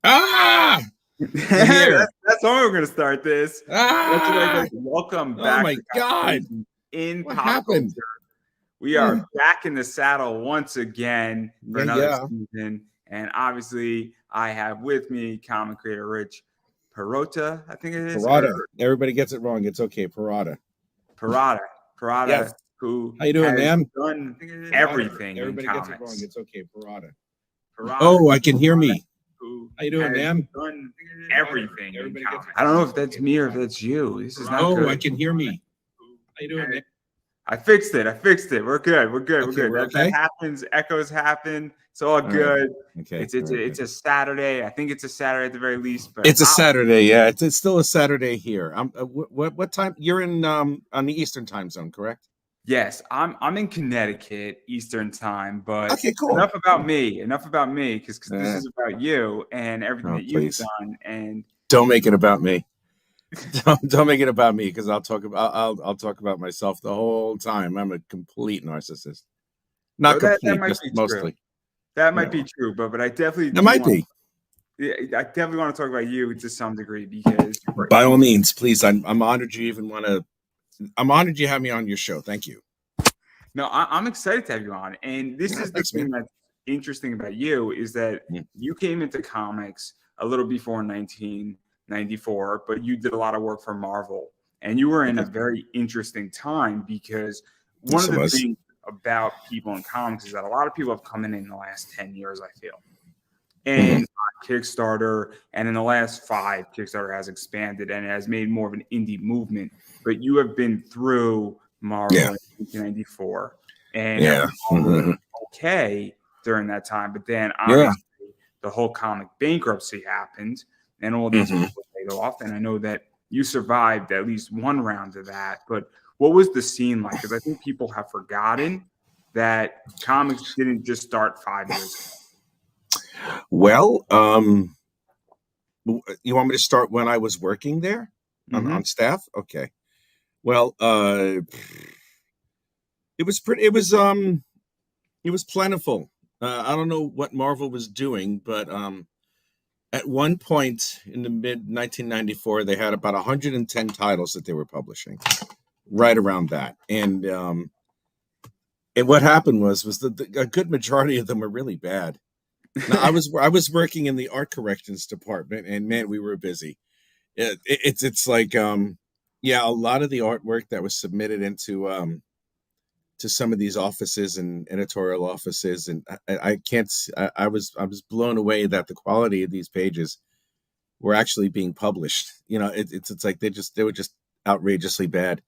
Ah, I'm here. That's how we're going to start this. Ah, Welcome oh back my to God. Conversations in What Pop Culture. happened? We are back in the saddle once again for another Yeah. season. And obviously, I have with me comic creator Rich Perotta, I think it is. Perotta. Everybody gets it wrong. It's okay. Perotta. Perotta, Yes. who How you doing, has man? done everything Everybody in gets it wrong. comics. It's okay. Perotta. Perotta, Oh, I can hear me. who How you doing, has man? done everything in Everybody comics. gets it I don't know wrong. if that's me or if that's you. This is not Oh, good. I can hear me. How you doing, man? I fixed it. We're good. Okay, we're okay? That happens. Echoes happen. It's all right. good. Okay. It's good. a Saturday. I think it's a Saturday at the very least. But It's a Saturday. Yeah, it's still a Saturday here. What time? You're in on the Eastern time zone, correct? yes, I'm in Connecticut Eastern time. But Okay, cool. enough about me. Because this is about you and everything that you've please. done. And don't make it about me. Don't make it about me, because I'll talk about myself the whole time. I'm a complete narcissist. Not that complete, might just be mostly. true. That might be true, but I definitely That might be. I definitely want to talk about you to some degree, because by all means, please. I'm honored you even want to. I'm honored you have me on your show. Thank you. No, I'm excited to have you on. And this is the thing that's interesting about you is that you came into comics a little before 1994, but you did a lot of work for Marvel. And you were in a very interesting time, because one of the things about people in comics is that a lot of people have come in the last 10 years, I feel. And Kickstarter, and in the last 5, Kickstarter has expanded and has made more of an indie movement. But you have been through Marvel in 1994, and okay during that time. But then obviously the whole comic bankruptcy happened, and all these people laid off. And I know that you survived at least one round of that. But what was the scene like? Because I think people have forgotten that comics didn't just start 5 years ago. Well, you want me to start when I was working there on staff? Okay. Well, it was plentiful. I don't know what Marvel was doing, but at one point in the mid 1994, they had about 110 titles that they were publishing, right around that. And what happened was that a good majority of them were really bad. Now, I was working in the art corrections department, and man, we were busy. It's like a lot of the artwork that was submitted into to some of these offices and editorial offices, and I was blown away that the quality of these pages were actually being published. It's like they were just outrageously bad.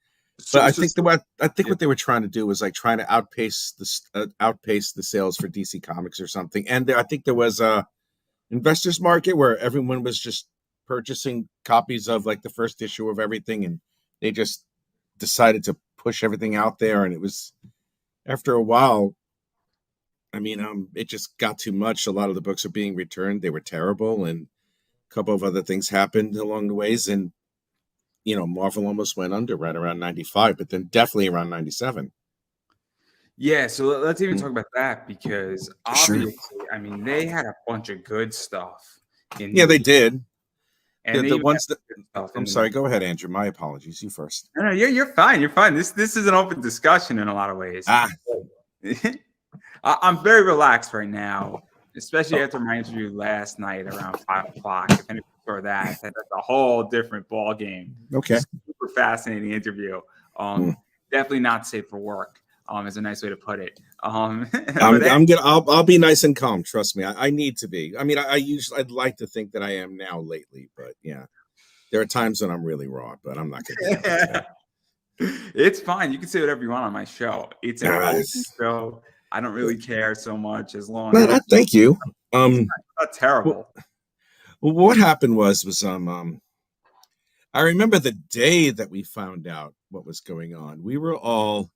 But I think what they were trying to do was like trying to outpace the sales for DC Comics or something. And I think there was a investors market where everyone was just purchasing copies of like the first issue of everything, and they just decided to push everything out there. And it was, after a while, it just got too much. A lot of the books are being returned. They were terrible, and a couple of other things happened along the ways, and Marvel almost went under right around 95, but then definitely around 97. Yeah, so let's even talk about that, because obviously, they had a bunch of good stuff. They did. And the ones that I'm sorry, go ahead, Andrew. My apologies. You first. No, you're fine. You're fine. This is an open discussion in a lot of ways. I'm very relaxed right now, especially after my interview last night around 5:00. If anything for that's a whole different ball game. Okay. Super fascinating interview. Definitely not safe for work. Is a nice way to put it. I'm good. I'll be nice and calm. Trust me. I need to be. I'd like to think that I am now lately, but yeah, there are times when I'm really raw, but I'm not going to. It's fine. You can say whatever you want on my show. It's an open show. I don't really care so much, as long as. Thank you. It's not terrible. Well, what happened was I remember the day that we found out what was going on. We were all.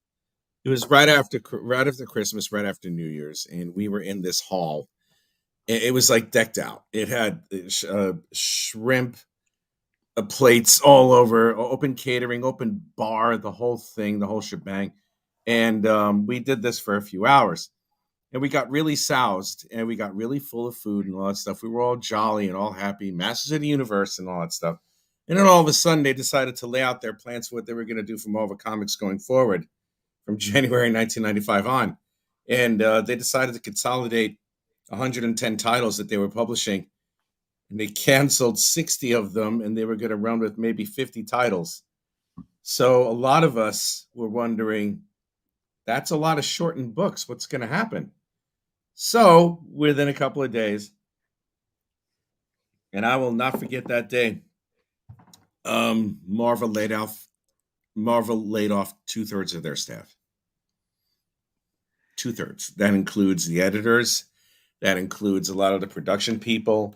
It was right after Christmas, right after New Year's, and we were in this hall. It was like decked out. It had shrimp plates all over, open catering, open bar, the whole thing, the whole shebang. And we did this for a few hours. and we got really soused, and we got really full of food and all that stuff. We were all jolly and all happy, masters of the universe and all that stuff. And then all of a sudden, they decided to lay out their plans for what they were going to do for Marvel Comics going forward from January 1995 on. And they decided to consolidate 110 titles that they were publishing. And they canceled 60 of them, and they were going to run with maybe 50 titles. So a lot of us were wondering, that's a lot of shortened books. What's going to happen? So within a couple of days, and I will not forget that day, Marvel laid off 2/3 of their staff. 2/3. That includes the editors. That includes a lot of the production people.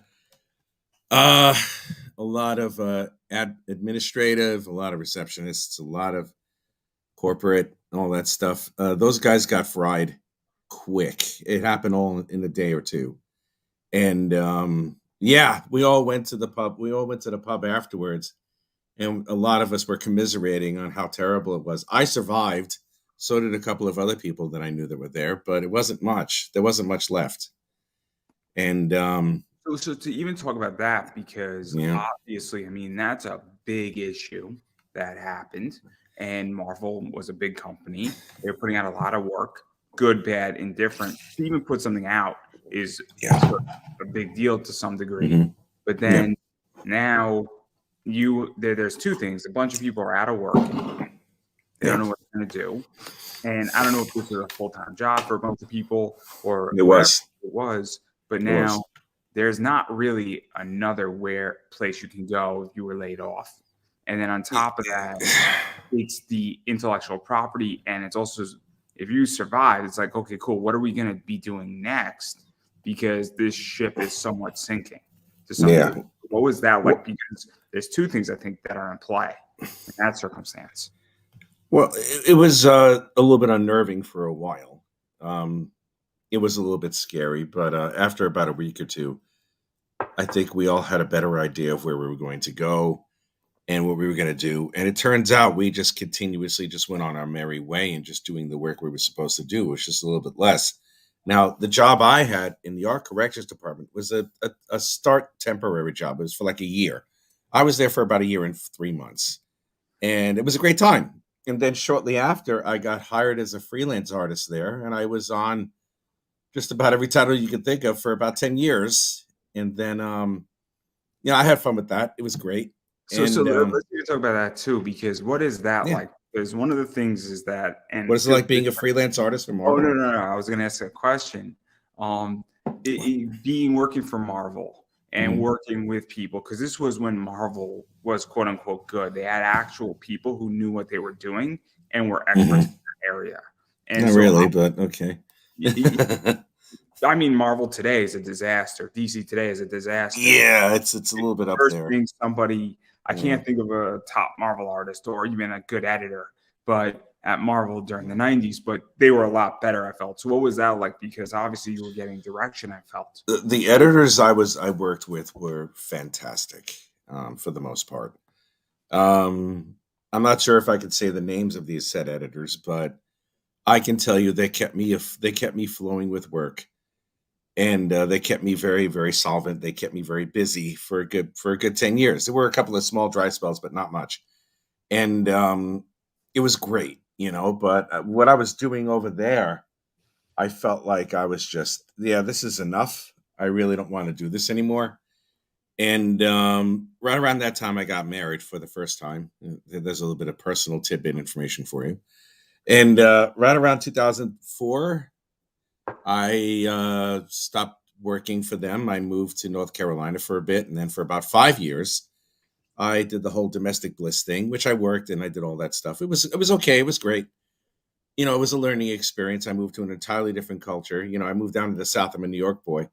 A lot of administrative, a lot of receptionists, a lot of corporate, all that stuff. Those guys got fried quick. It happened all in a day or two. And yeah, we all went to the pub. We all went to the pub afterwards. And a lot of us were commiserating on how terrible it was. I survived. So did a couple of other people that I knew that were there, but it wasn't much. There wasn't much left. And so to even talk about that, because obviously, I mean, that's a big issue that happened. And Marvel was a big company. They were putting out a lot of work, good, bad, indifferent. To even put something out is a big deal to some degree. Mm-hmm. But then now there's two things. A bunch of people are out of work. They don't know what they're going to do. And I don't know if this is a full-time job for a bunch of people or it was. But now there's not really another place you can go if you were laid off. And then on top of that, it's the intellectual property. And it's also, if you survive, it's like, okay, cool. What are we going to be doing next? Because this ship is somewhat sinking to some degree. What was that like? Because there's two things I think that are in play in that circumstance. Well, it was a little bit unnerving for a while. It was a little bit scary, but after about a week or two, I think we all had a better idea of where we were going to go and what we were going to do. And it turns out we just continuously just went on our merry way and just doing the work we were supposed to do, which is a little bit less. Now, the job I had in the art corrections department was a start temporary job. It was for like a year. I was there for about a year and 3 months, and it was a great time. And then shortly after, I got hired as a freelance artist there, and I was on just about every title you could think of for about 10 years. And then, I had fun with that. It was great. So let's talk about that too, because what is that like? Because one of the things is that, and what is it like being a freelance artist for Marvel? Oh, no. I was going to ask a question. Being working for Marvel and working with people, because this was when Marvel was quote unquote good. They had actual people who knew what they were doing and were experts in that area. And not really, but okay. I mean, Marvel today is a disaster. DC today is a disaster. Yeah, it's a little bit up there. Somebody, I can't think of a top Marvel artist or even a good editor, but at Marvel during the 90s, but they were a lot better, I felt. So what was that like? Because obviously you were getting direction, I felt. The editors I worked with were fantastic for the most part. I'm not sure if I could say the names of these said editors, but I can tell you they kept me flowing with work. And they kept me very, very solvent. They kept me very busy for a good 10 years. There were a couple of small dry spells, but not much. And it was great, But what I was doing over there, I felt like I was just, this is enough. I really don't want to do this anymore. And right around that time, I got married for the first time. There's a little bit of personal tidbit information for you. And right around 2004, I stopped working for them. I moved to North Carolina for a bit. And then for about 5 years, I did the whole domestic bliss thing, which I worked and I did all that stuff. It was okay. It was great. It was a learning experience. I moved to an entirely different culture. I moved down to the South. I'm a New York boy.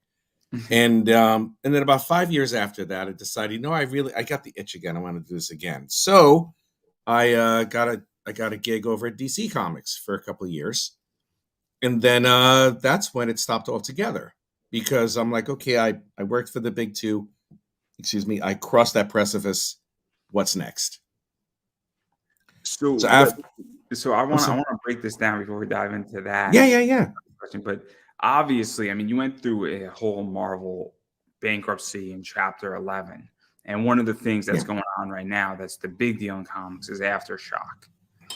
And then about 5 years after that, I decided, I got the itch again. I want to do this again. So I got a gig over at DC Comics for a couple of years. And then that's when it stopped altogether, because I'm like, okay, I worked for the big two. I crossed that precipice. What's next? So I want to break this down before we dive into that. Yeah. Question, but obviously, I mean, you went through a whole Marvel bankruptcy in Chapter 11, and one of the things that's going on right now that's the big deal in comics is Aftershock,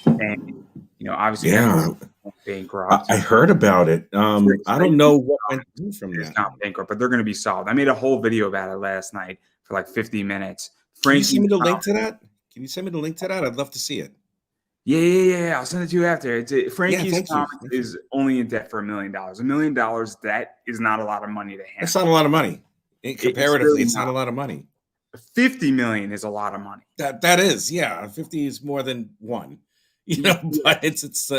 and obviously Yeah, Aftershock went bankrupt. I heard about it. I don't know what went through from It's that. not bankrupt, but they're going to be solved. I made a whole video about it last night for like 50 minutes. Can you send me Frankie's the link to that? Can you send me the link to that? I'd love to see it. Yeah. I'll send it to you after. Yeah, Frankie's thank you. Comics is only in debt for $1 million. $1 million, that is not a lot of money to handle. That's not a lot of money. Comparatively, it's not a lot of money. 50 million is a lot of money. That is, yeah. 50 is more than one. But it's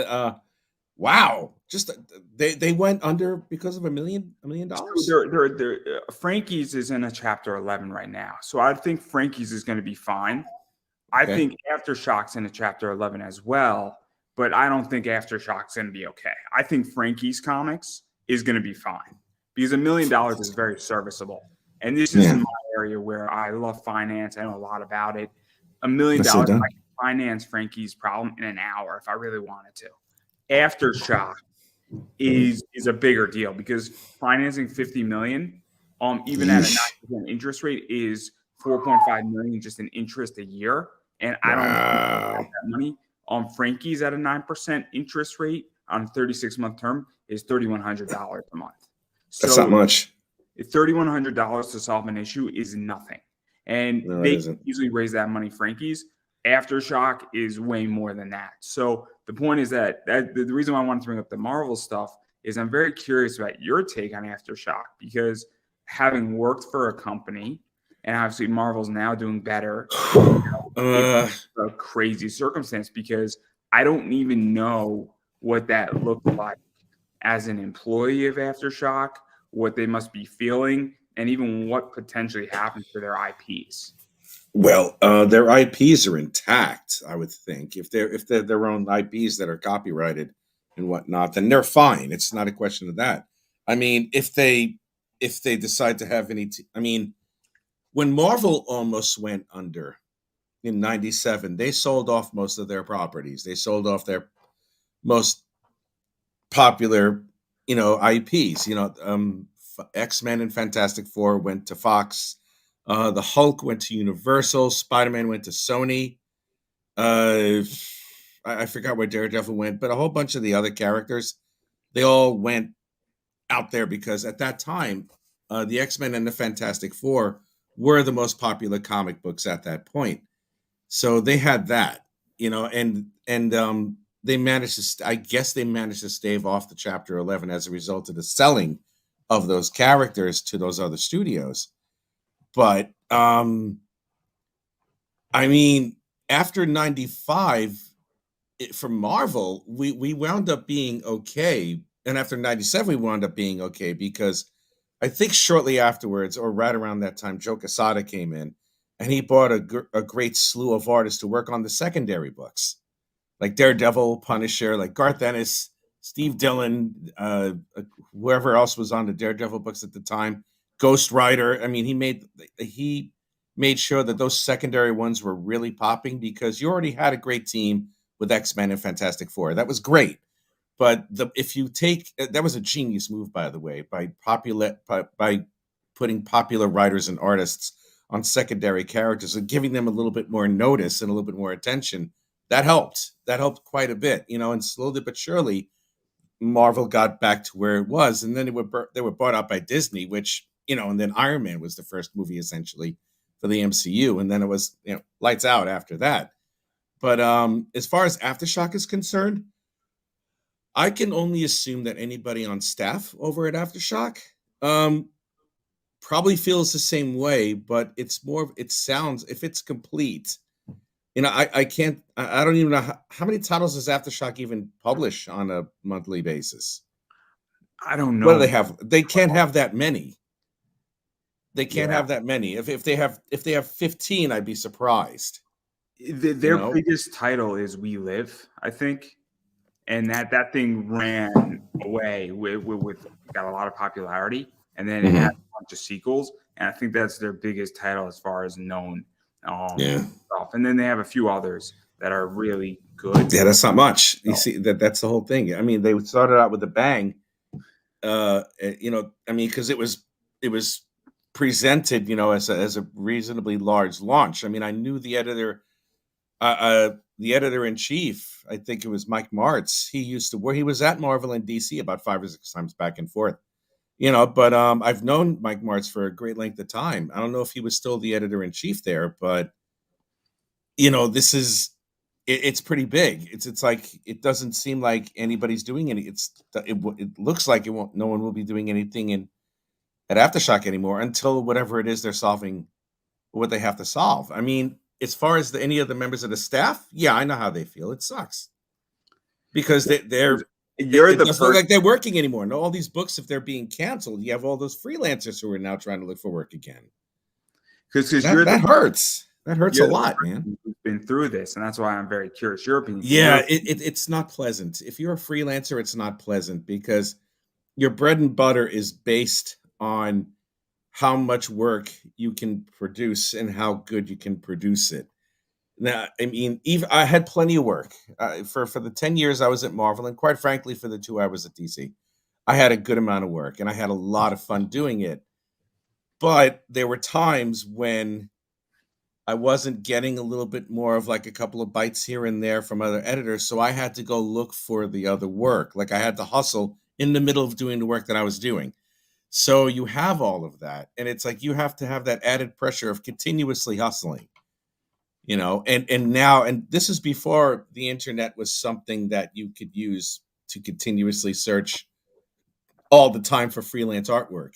wow. Just they went under because of $1 million. Frankie's is in a Chapter 11 right now, so I think Frankie's is going to be fine. I think Aftershock's in a Chapter 11 as well, but I don't think Aftershock's going to be okay. I think Frankie's Comics is going to be fine because $1 million is very serviceable. And this is my area where I love finance. I know a lot about it. $1 million, I can finance Frankie's problem in an hour if I really wanted to. Aftershock is a bigger deal because financing $50 million, even at a 9% interest rate, is $4.5 million just in interest a year. And I don't think that money. Frankie's at a 9% interest rate on a 36-month term is $3,100 a month. So that's not much. $3,100 to solve an issue is nothing. And they can usually raise that money. Frankie's Aftershock is way more than that. So the point is that the reason why I wanted to bring up the Marvel stuff is I'm very curious about your take on Aftershock, because having worked for a company, and obviously Marvel's now doing better, it's a crazy circumstance because I don't even know what that looked like as an employee of Aftershock, what they must be feeling, and even what potentially happened to their IPs. Well, their IPs are intact, I would think. If they're their own IPs that are copyrighted and whatnot, then they're fine. It's not a question of that. I mean, if they decide to have any, I mean, when Marvel almost went under in '97, they sold off most of their properties. They sold off their most popular, IPs. X-Men and Fantastic Four went to Fox. The Hulk went to Universal. Spider-Man went to Sony. I forgot where Daredevil went, but a whole bunch of the other characters, they all went out there because at that time, the X-Men and the Fantastic Four were the most popular comic books at that point. So they had that, and they managed to, I guess they managed to stave off the Chapter 11 as a result of the selling of those characters to those other studios. But I mean, after '95, for Marvel, we wound up being okay, and after '97, we wound up being okay because I think shortly afterwards, or right around that time, Joe Quesada came in, and he brought a great slew of artists to work on the secondary books, like Daredevil, Punisher, like Garth Ennis, Steve Dillon, whoever else was on the Daredevil books at the time. Ghost Rider. I mean, he made sure that those secondary ones were really popping because you already had a great team with X-Men and Fantastic Four. That was great. But if you take, that was a genius move, by the way, by putting popular writers and artists on secondary characters and giving them a little bit more notice and a little bit more attention. That helped. That helped quite a bit, and slowly but surely, Marvel got back to where it was, and then they were bought out by Disney, which, and then Iron Man was the first movie essentially for the MCU, and then it was, lights out after that. But as far as Aftershock is concerned, I can only assume that anybody on staff over at Aftershock probably feels the same way, but it sounds, if it's complete, I don't even know how many titles does Aftershock even publish on a monthly basis. I don't know. What do they have? They can't have that many. They can't have that many. If they have 15, I'd be surprised. Their biggest title is We Live, I think. And that thing ran away with got a lot of popularity. And then it had a bunch of sequels. And I think that's their biggest title as far as known stuff. And then they have a few others that are really good. Yeah, that's not much. You see, that's the whole thing. I mean, they started out with a bang. I mean, because it was presented, as a reasonably large launch. I mean, I knew the editor in chief. I think it was Mike Martz. He was at Marvel and DC about 5 or 6 times back and forth. But I've known Mike Martz for a great length of time. I don't know if he was still the editor in chief there, but this is it's pretty big. It's like it doesn't seem like anybody's doing any. It looks like it won't. No one will be doing anything at Aftershock anymore until whatever it is they're solving, what they have to solve. I mean, as far as any of the members of the staff, yeah, I know how they feel. It sucks because it doesn't look like they're working anymore. And all these books, if they're being canceled, you have all those freelancers who are now trying to look for work again. Because that hurts. That hurts a lot, man. We've been through this, and that's why I'm very curious. Your opinion? Yeah, it's not pleasant. If you're a freelancer, it's not pleasant because your bread and butter is based on how much work you can produce and how good you can produce it. Now, I mean, I had plenty of work for the 10 years I was at Marvel, and quite frankly, for the 2 I was at DC. I had a good amount of work, and I had a lot of fun doing it. But there were times when I wasn't getting a little bit more of like a couple of bites here and there from other editors, so I had to go look for the other work. Like I had to hustle in the middle of doing the work that I was doing. So you have all of that, and it's like you have to have that added pressure of continuously hustling. And now, and this is before the internet was something that you could use to continuously search all the time for freelance artwork.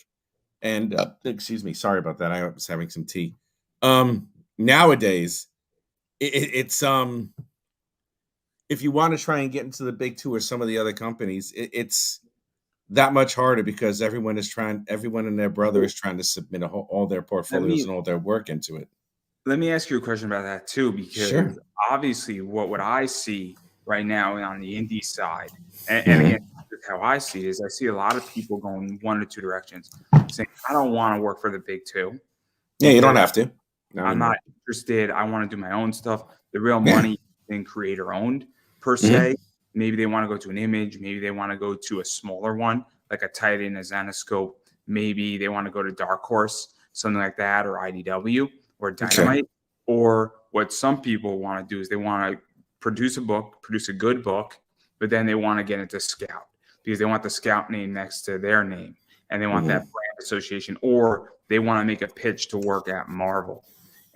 And excuse me, sorry about that. I was having some tea. Nowadays, it's if you want to try and get into the big two or some of the other companies, it's that much harder because everyone and their brother is trying to submit all their portfolios and all their work into it. Let me ask you a question about that too, because obviously what I see right now on the indie side, and again, how I see it is I see a lot of people going one or two directions, saying, I don't want to work for the big two. Yeah, you don't have to. I'm not interested. I want to do my own stuff. The real money isn't creator owned per se. Maybe they want to go to an Image. Maybe they want to go to a smaller one, like a Titan, a Zenoscope. Maybe they want to go to Dark Horse, something like that, or IDW or Dynamite. Or what some people want to do is they want to produce a good book, but then they want to get into Scout because they want the Scout name next to their name. And they want that brand association, or they want to make a pitch to work at Marvel.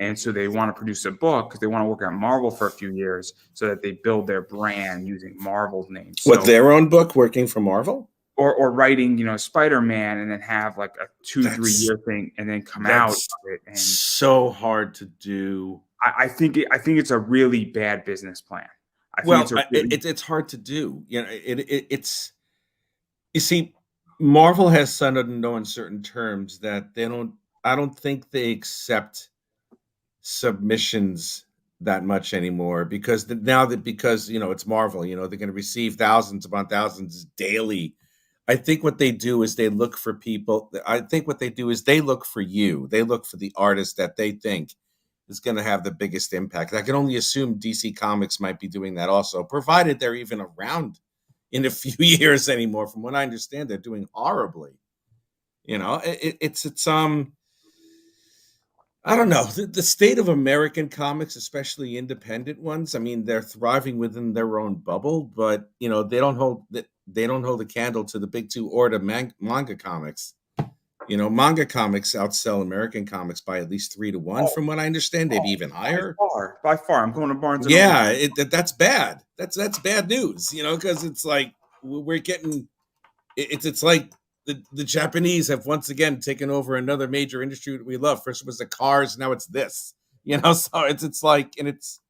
And so they want to produce a book because they want to work at Marvel for a few years so that they build their brand using Marvel's name. Their own book working for Marvel? Or writing, Spider-Man and then have like a 2-3 year thing and then come out of it. And so hard to do. I think it's a really bad business plan. It's hard to do. It's you see, Marvel has said in no uncertain terms that I don't think they accept submissions that much anymore because it's Marvel, they're going to receive thousands upon thousands daily. I think what they do is they look for people. I think what they do is they look for you. They look for the artist that they think is going to have the biggest impact. I can only assume DC Comics might be doing that also, provided they're even around in a few years anymore. From what I understand, they're doing horribly. It's I don't know. The state of American comics, especially independent ones, I mean, they're thriving within their own bubble, but they don't hold the candle to the big two or to manga comics. Manga comics outsell American comics by at least 3 to 1, from what I understand, maybe even higher. By far. I'm going to Barnes. Yeah, that's bad. That's bad news. Because it's like we're getting. It's like the Japanese have once again taken over another major industry that we love. First it was the cars, now it's this. So it's like, and it's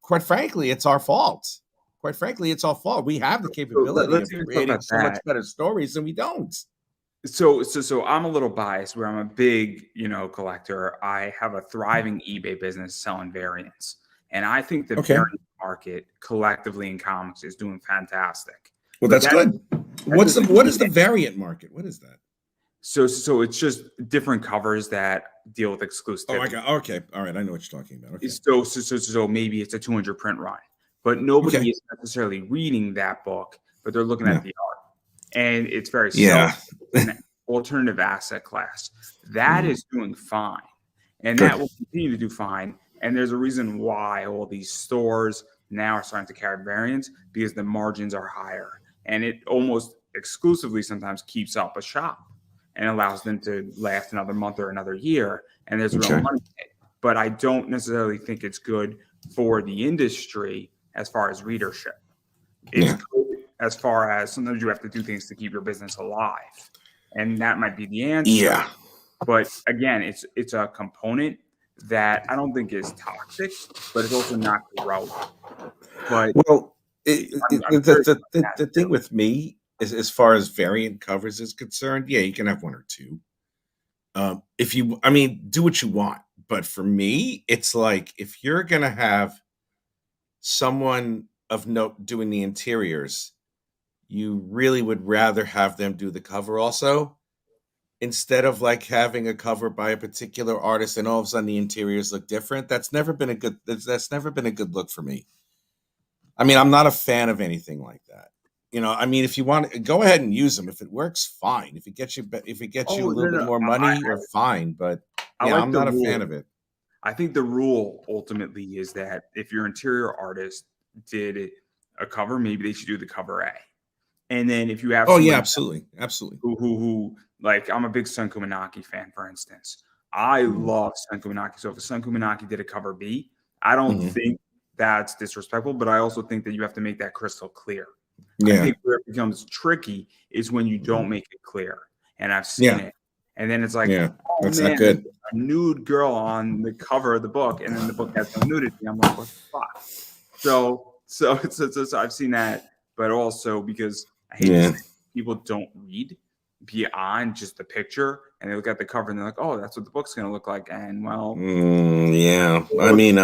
quite frankly, it's our fault. Quite frankly, it's our fault. We have the capability of creating so much better stories, and we don't. So I'm a little biased where I'm a big, collector. I have a thriving eBay business selling variants. And I think the variant market collectively in comics is doing fantastic. Well, that's good. What is the variant market? What is that? So it's just different covers that deal with exclusivity. Oh my God. Okay. All right. I know what you're talking about. Okay. So maybe it's a 200 print run, but nobody is necessarily reading that book, but they're looking at the art. and it's very Yeah. an alternative asset class. That is doing fine, and Good. that will continue to do fine. And there's a reason why all these stores now are starting to carry variants, because the margins are higher, and it almost exclusively sometimes keeps up a shop and allows them to last another month or another year. And there's real Okay. money in it. But I don't necessarily think it's good for the industry as far as readership. It's Yeah. good as far as sometimes you have to do things to keep your business alive, and that might be the answer. Yeah. But again, it's a component that I don't think is toxic, but it's also not growing. But Well, I'm curious about that the too. thing with me is, as far as variant covers is concerned, yeah, you can have one or two. If you, I mean, do what you want. But for me, it's like, if you're gonna have someone of note doing the interiors, you really would rather have them do the cover also, instead of like having a cover by a particular artist and all of a sudden the interiors look different. That's never been a good look for me. I mean, I'm not a fan of anything like that. I mean, if you want, go ahead and use them. If it works, fine. If it gets you Oh a little no, bit no, more money, or fine. But I yeah, like I'm the not a rule. fan of it. I think the rule ultimately is that if your interior artist did a cover, maybe they should do the cover A. And then if you have Oh yeah, somebody absolutely, absolutely. who like, I'm a big Sun Kumanaki fan, for instance. I Mhm. love Sun Kumanaki. So if a Sun Kumanaki did a cover B, I don't Mhm. think that's disrespectful, but I also think that you have to make that crystal clear. I Yeah, think where it becomes tricky is when you don't Mhm. make it clear. And I've seen yeah, it. And then it's like, yeah. oh That's not man, there's good. a nude girl on the cover of the book, and then the book has no nudity. I'm like, what the fuck? So I've seen that, but also because I hate to Yeah, say it, people don't read beyond just the picture, and they look at the cover and they're like, oh, that's what the book's going to look like. And well, yeah. I look, mean,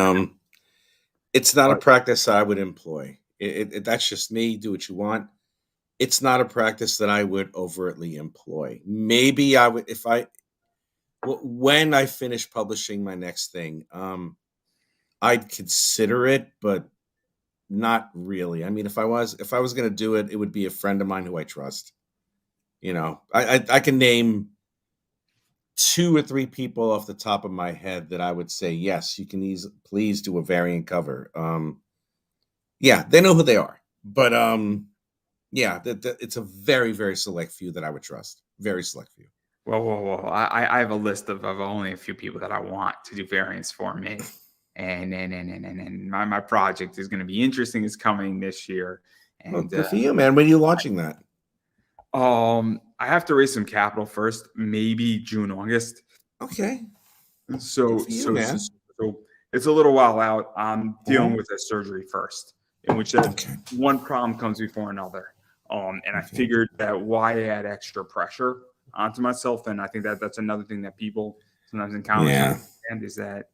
it's not a but practice I would employ. That's just me. Do what you want. It's not a practice that I would overtly employ. Maybe I would, if I when I finish publishing my next thing. I'd consider it, but not really. I mean, if I was going to do it, it would be a friend of mine who I trust. I can name two or three people off the top of my head that I would say, yes, you can please do a variant cover. Yeah, they know who they are, but yeah, it's a very, very select few that I would trust. Very select few. well, I have a list of only a few people that I want to do variants for me. And my project is going to be interesting. It's coming this year. Well, And good for you, man. When are you launching that? I have to raise some capital first, maybe June, August. Okay, good So for you, so so, man. so it's a little while out. I'm dealing Mhm. with a surgery first, in which that Okay, one problem comes before another. And I okay, figured that why add extra pressure onto myself, and I think that that's another thing that people sometimes in comics don't yeah, understand is that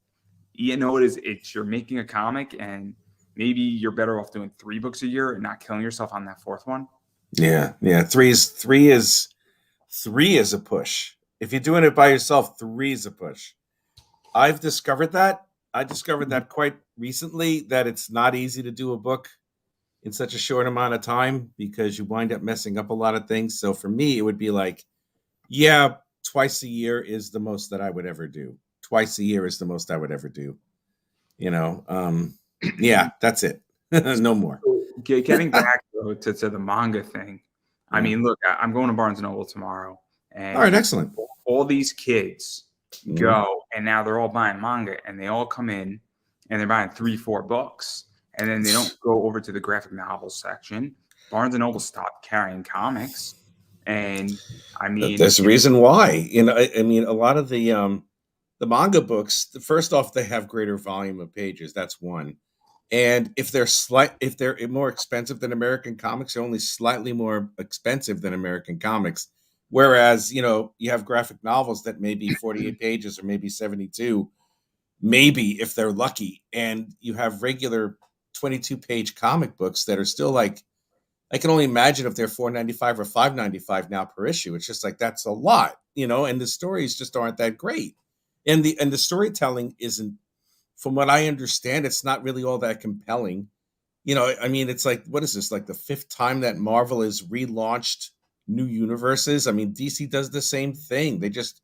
it is. It's you're making a comic, and maybe you're better off doing 3 books a year and not killing yourself on that fourth one. yeah, yeah. Three is a push. If you're doing it by yourself, three is a push. I've discovered that. I discovered that quite recently, that it's not easy to do a book in such a short amount of time, because you wind up messing up a lot of things. So for me, it would be like, yeah, twice a year is the most that I would ever do. Twice a year is the most I would ever do. You know, yeah, that's it. No more. So, getting back though to the manga thing, I Yeah. mean, look, I'm going to Barnes and Noble tomorrow, All right, and excellent. all these kids Mhm. go, and now they're all buying manga, and they all come in, and they're buying 3, 4 books, and then they don't go over to the graphic novel section. Barnes and Noble stopped carrying comics, and I mean, There's a reason why. I mean, a lot of the manga books, first off, they have greater volume of pages. That's one. And if they're more expensive than American comics, they're only slightly more expensive than American comics. Whereas, you have graphic novels that may be 48 pages or maybe 72, maybe if they're lucky. And you have regular 22-page comic books that are still like, I can only imagine if they're 4.95 or 5.95 now per issue. It's just like, that's a lot, and the stories just aren't that great. And the storytelling isn't, from what I understand, it's not really all that compelling. I mean, it's like, what is this, like the fifth time that Marvel has relaunched new universes. I mean, DC does the same thing. They just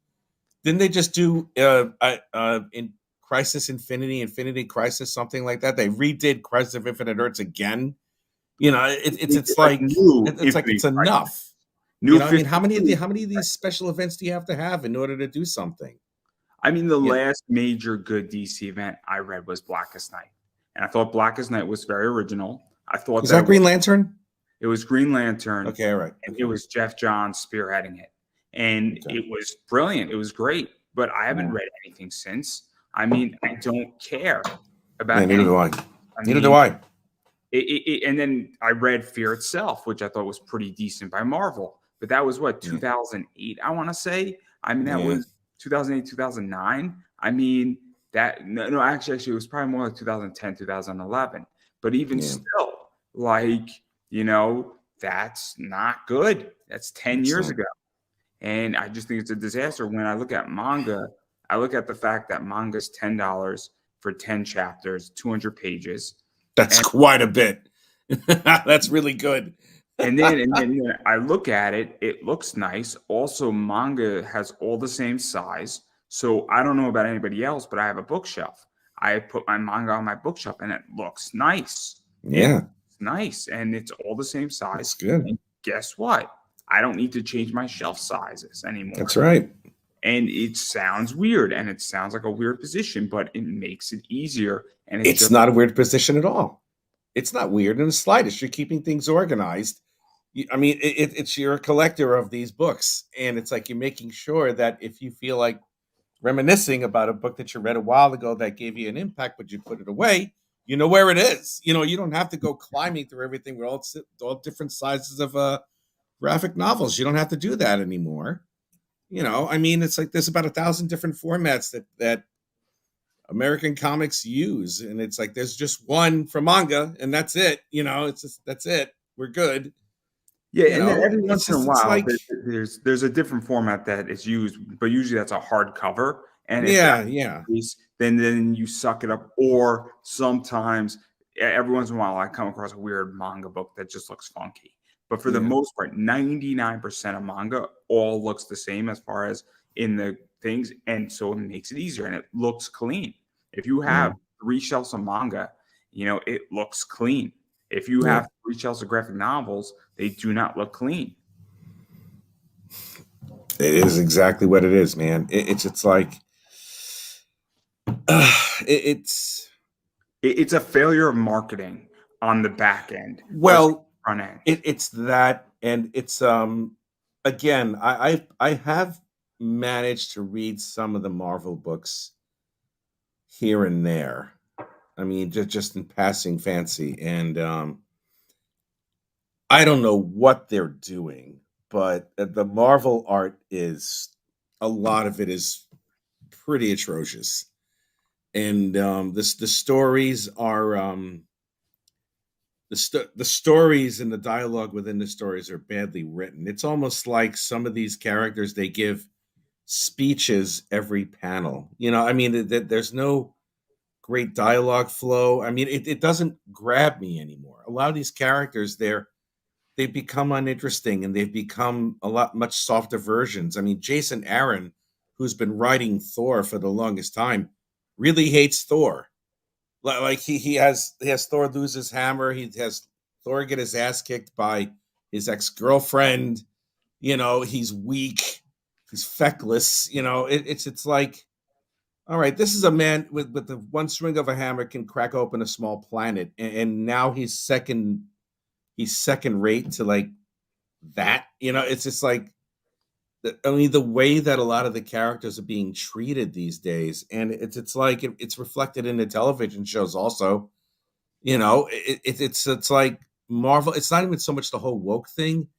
didn't they just do in Crisis Infinity Crisis, something like that. They redid Crisis of Infinite Earths again. You know, it's Like like new it's like Infinite it's enough. New I mean, 52. how many of these special events do you have in order to do something? I mean, the Yeah. last major good DC event I read was Blackest Night, and I thought Blackest Night was very original. I thought Was that that Green Lantern? it was Green Lantern, Okay, all right. and Okay. it was Jeff Johns spearheading it, and Okay. it was brilliant. It was great, but I haven't read anything since. I mean, I don't care Yeah, about neither anything. do I. I Neither do mean, I. and then I read Fear Itself, which I thought was pretty decent by Marvel, but that was what, Yeah. 2008, I want to say. I mean, that Yeah. was 2008, 2009. I mean, actually, it was probably more like 2010, 2011. But even Yeah. still, like, that's not good. That's 10 years ago. And I just think it's a disaster. When I look at manga, I look at the fact that manga is $10 for 10 chapters, 200 pages. That's quite a bit. That's really good. And then I look at it, it looks nice. Also, manga has all the same size. So I don't know about anybody else, but I have a bookshelf. I put my manga on my bookshelf and it looks nice. Yeah. It's nice and it's all the same size. That's good. And guess what? I don't need to change my shelf sizes anymore. That's right. And it sounds weird and it sounds like a weird position, but it makes it easier. And It's not a weird position at all. It's not weird in the slightest. You're keeping things organized. I mean, it's you're a collector of these books, and it's like you're making sure that if you feel like reminiscing about a book that you read a while ago that gave you an impact, but you put it away, you know where it is. You know, you don't have to go climbing through everything with all different sizes of graphic novels. You don't have to do that anymore. You know, I mean, it's like there's about 1,000 different formats that American comics use, and it's like there's just one for manga, and that's it. You know, it's just that's it. We're good. Yeah, and then every once in a while, like, there's a different format that is used, but usually that's a hardcover. And if yeah, that's yeah, the case, then you suck it up. Or sometimes, every once in a while, I come across a weird manga book that just looks funky. But for the yeah, most part, 99% of manga all looks the same as far as in the things, and so it makes it easier and it looks clean. If you have 3 shelves of manga, it looks clean. If you have 3 shelves of graphic novels, they do not look clean. It is exactly what it is, man. It's like it's a failure of marketing on the back end. well, Front end. it's that, and it's again, I have managed to read some of the Marvel books here and there. I mean, just in passing fancy, and I don't know what they're doing, but the Marvel art is a lot of it is pretty atrocious, and the stories are the stories and the dialogue within the stories are badly written. It's almost like some of these characters they give speeches every panel. You know, I mean, there's no great dialogue flow. I mean, it doesn't grab me anymore. A lot of these characters, they've become uninteresting and they've become a lot much softer versions. I mean, Jason Aaron, who's been writing Thor for the longest time, really hates Thor. Like he has Thor lose his hammer. He has Thor get his ass kicked by his ex-girlfriend. You know, he's weak. He's feckless. You know, it's like, all right, this is a man with the one swing of a hammer can crack open a small planet, and now he's second rate to like that. You know, it's just like I mean the way that a lot of the characters are being treated these days, and it's like it's reflected in the television shows also. You know, it's like Marvel. It's not even so much the whole woke thing.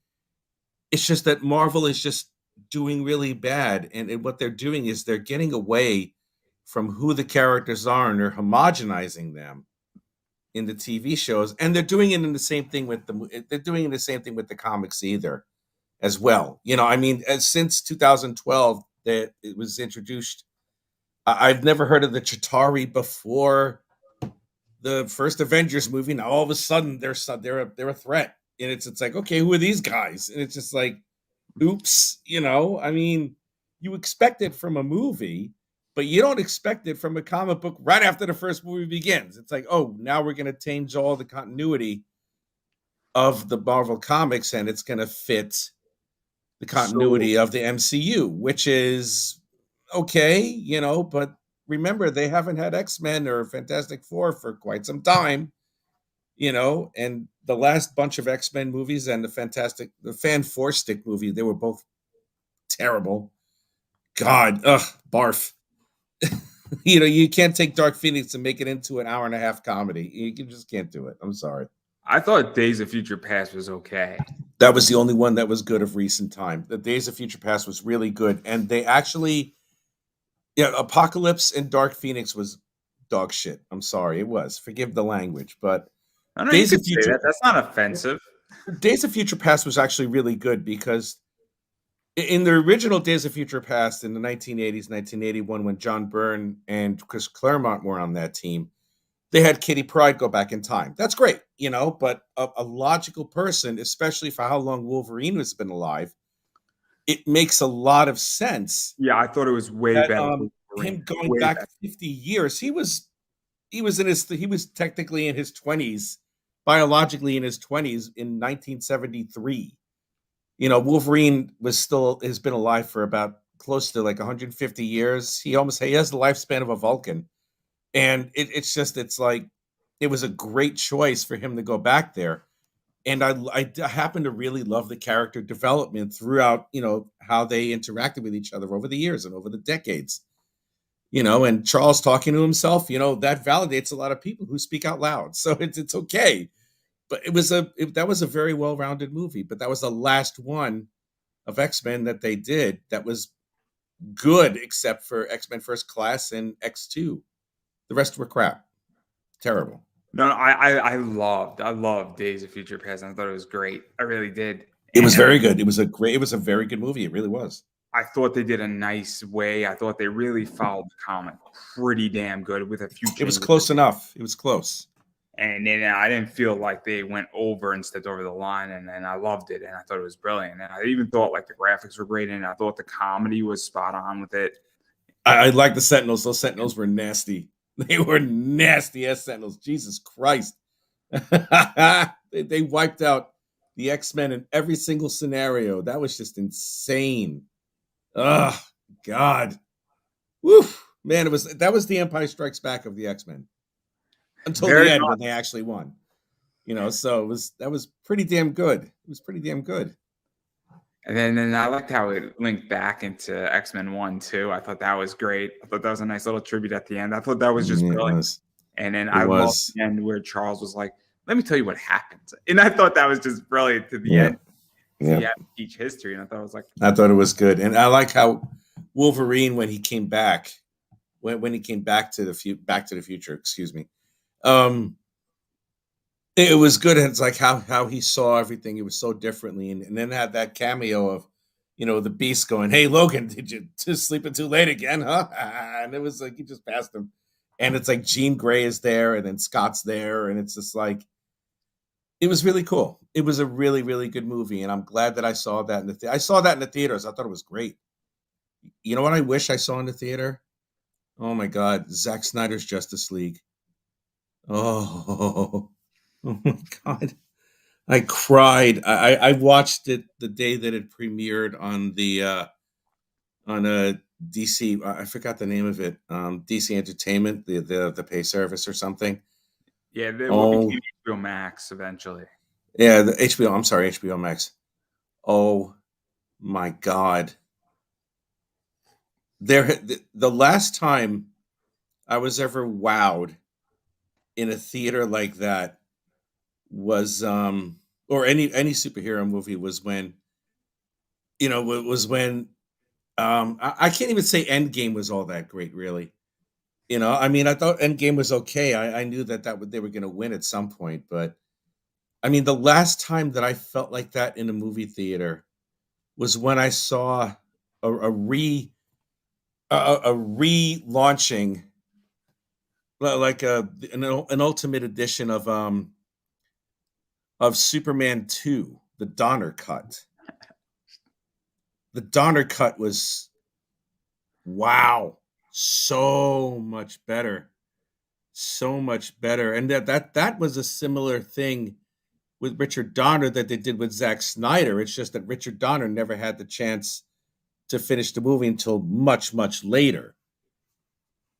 It's just that Marvel is just doing really bad, and what they're doing is they're getting away from who the characters are, and they're homogenizing them in the TV shows, and they're doing it in the same thing with they're doing the same thing with the comics either, as well. You know, I mean, since 2012 that it was introduced, I've never heard of the Chitauri before the first Avengers movie. Now all of a sudden they're a threat, and it's like, okay, who are these guys? And it's just like oops, I mean, you expect it from a movie, but you don't expect it from a comic book right after the first movie begins. It's like, oh, now we're going to change all the continuity of the Marvel comics and it's going to fit the So continuity of the MCU, which is okay, but remember, they haven't had X-Men or Fantastic Four for quite some time, and the last bunch of X-Men movies and the Fan Four Stick movie, they were both terrible. God, ugh, barf. You can't take Dark Phoenix and make it into an hour and a half comedy. You just can't do it. I'm sorry. I thought Days of Future Past was okay. That was the only one that was good of recent time. The Days of Future Past was really good, and they actually, yeah, Apocalypse and Dark Phoenix was dog shit. I'm sorry, it was. Forgive the language, but I know you Days could of say Future that. That's not offensive. Days of Future Past was actually really good because in the original Days of Future Past in the 1980s, 1981, when John Byrne and Chris Claremont were on that team, they had Kitty Pryde go back in time. That's great, but a logical person, especially for how long Wolverine has been alive, it makes a lot of sense Yeah, I thought it was way that better for Wolverine. him going Way back better. 50 years, he was technically in his 20s, biologically in his 20s in 1973. Wolverine has been alive for about close to like 150 years. He has the lifespan of a Vulcan. And it's like, it was a great choice for him to go back there. And I happen to really love the character development throughout, how they interacted with each other over the years and over the decades. And Charles talking to himself, that validates a lot of people who speak out loud. So it's okay. But that was a very well-rounded movie. But that was the last one of X-Men that they did that was good, except for X-Men First Class and X2. The rest were crap. Terrible. No, I loved Days of Future Past. I thought it was great. I really did. It was And very good. It was a very good movie. It really was. I thought they did a nice way. I thought they really followed the comic pretty damn good with a few It was changes. close enough. It was close. And then I didn't feel like they went over and stepped over the line. And I loved it. And I thought it was brilliant. And I even thought like the graphics were great. And I thought the comedy was spot on with it. I like the Sentinels. Those Sentinels were nasty. They were nasty as Sentinels. Jesus Christ. They wiped out the X-Men in every single scenario. That was just insane. Oh, God. Woof. Man, that was the Empire Strikes Back of the X-Men. Until Very the end much. when they actually won. So that was pretty damn good. It was pretty damn good. And then I liked how it linked back into X-Men 1 too. I thought that was great. I thought that was a nice little tribute at the end. I thought that was just It brilliant. was. And then It I loved was. the end where Charles was like, "Let me tell you what happened." And I thought that was just brilliant to the Yeah. end. Yeah. He had to teach history, and I thought it was like, I thought it was good. And I like how Wolverine, when he came back, when he came back to the future, excuse me. It was good. And it's like how he saw everything. It was so differently. And then had that cameo of, the Beast going, "Hey, Logan, did you just sleeping too late again, huh?" And it was like, he just passed him. And it's like Jean Grey is there and then Scott's there. And it's just like, it was really cool. It was a really, really good movie. And I'm glad that I saw that I saw that in the theaters. I thought it was great. You know what I wish I saw in the theater? Oh my God, Zack Snyder's Justice League. Oh, oh my God. I cried. I watched it the day that it premiered on a DC. I forgot the name of it. DC Entertainment, the pay service or something. yeah, what Oh became HBO Max eventually. yeah, the HBO. I'm sorry, HBO Max. Oh my God. The last time I was ever wowed in a theater like that was or any superhero movie was when I can't even say Endgame was all that great, really. I mean, I thought Endgame was okay. I knew they were going to win at some point, but I mean, the last time that I felt like that in a movie theater was when I saw a relaunching, like an ultimate edition of Superman 2, the Donner cut. the Donner cut was, wow, so much better, so much better. And that was a similar thing with Richard Donner that they did with Zack Snyder. It's just that Richard Donner never had the chance to finish the movie until much, much later.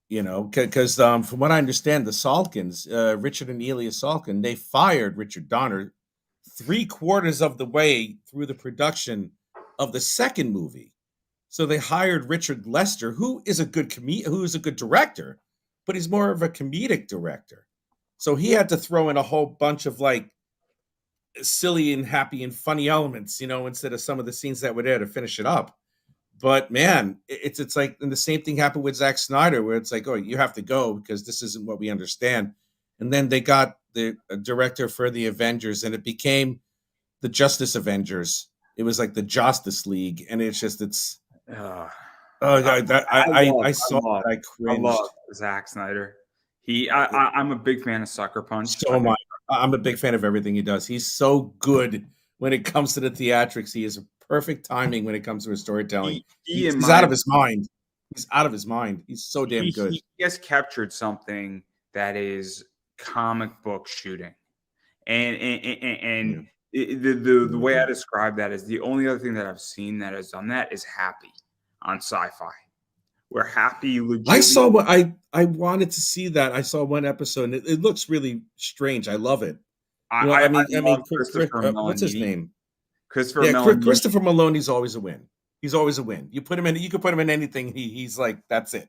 You know, because from what I understand, the Salkins, Richard and Elia Salkin, they fired Richard Donner 3/4 of the way through the production of the second movie. So they hired Richard Lester, who is a good director, but he's more of a comedic director. So he had to throw in a whole bunch of like silly and happy and funny elements, instead of some of the scenes that were there to finish it up. But man, it's like, and the same thing happened with Zack Snyder, where it's like, oh, you have to go because this isn't what we understand. And then they got the director for the Avengers, and it became the Justice Avengers. It was like the Justice League, and it's just oh God, I saw that, I cringed. I love Zack Snyder. I'm a big fan of Sucker Punch. So am I. I'm a big fan of everything he does. He's so good when it comes to the theatrics. He is perfect timing when it comes to his storytelling. He's out of his mind. He's out of his mind. He's so damn good. He has captured something that is comic book shooting, and the way I describe that is the only other thing that I've seen that has done that is Happy on Sci-Fi, where Happy I saw what I wanted to see that. I saw one episode, and it looks really strange. I love it. I mean, what's his name? Christopher Maloney's always a win. He's always a win. You put him in. You could put him in anything. He's like, that's it.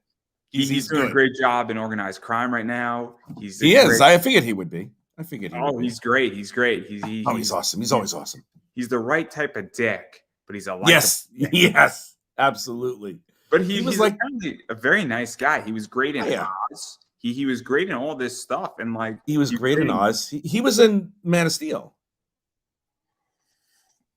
He's doing a great job in organized crime right now. He is. I figured he would be. He's great. He's great. He's awesome. He's always awesome. He's the right type of dick, but he's a yes, absolutely. But he's like a very nice guy. He was great in Oz. He was great in all this stuff, and like he was great in Oz. He was in Man of Steel.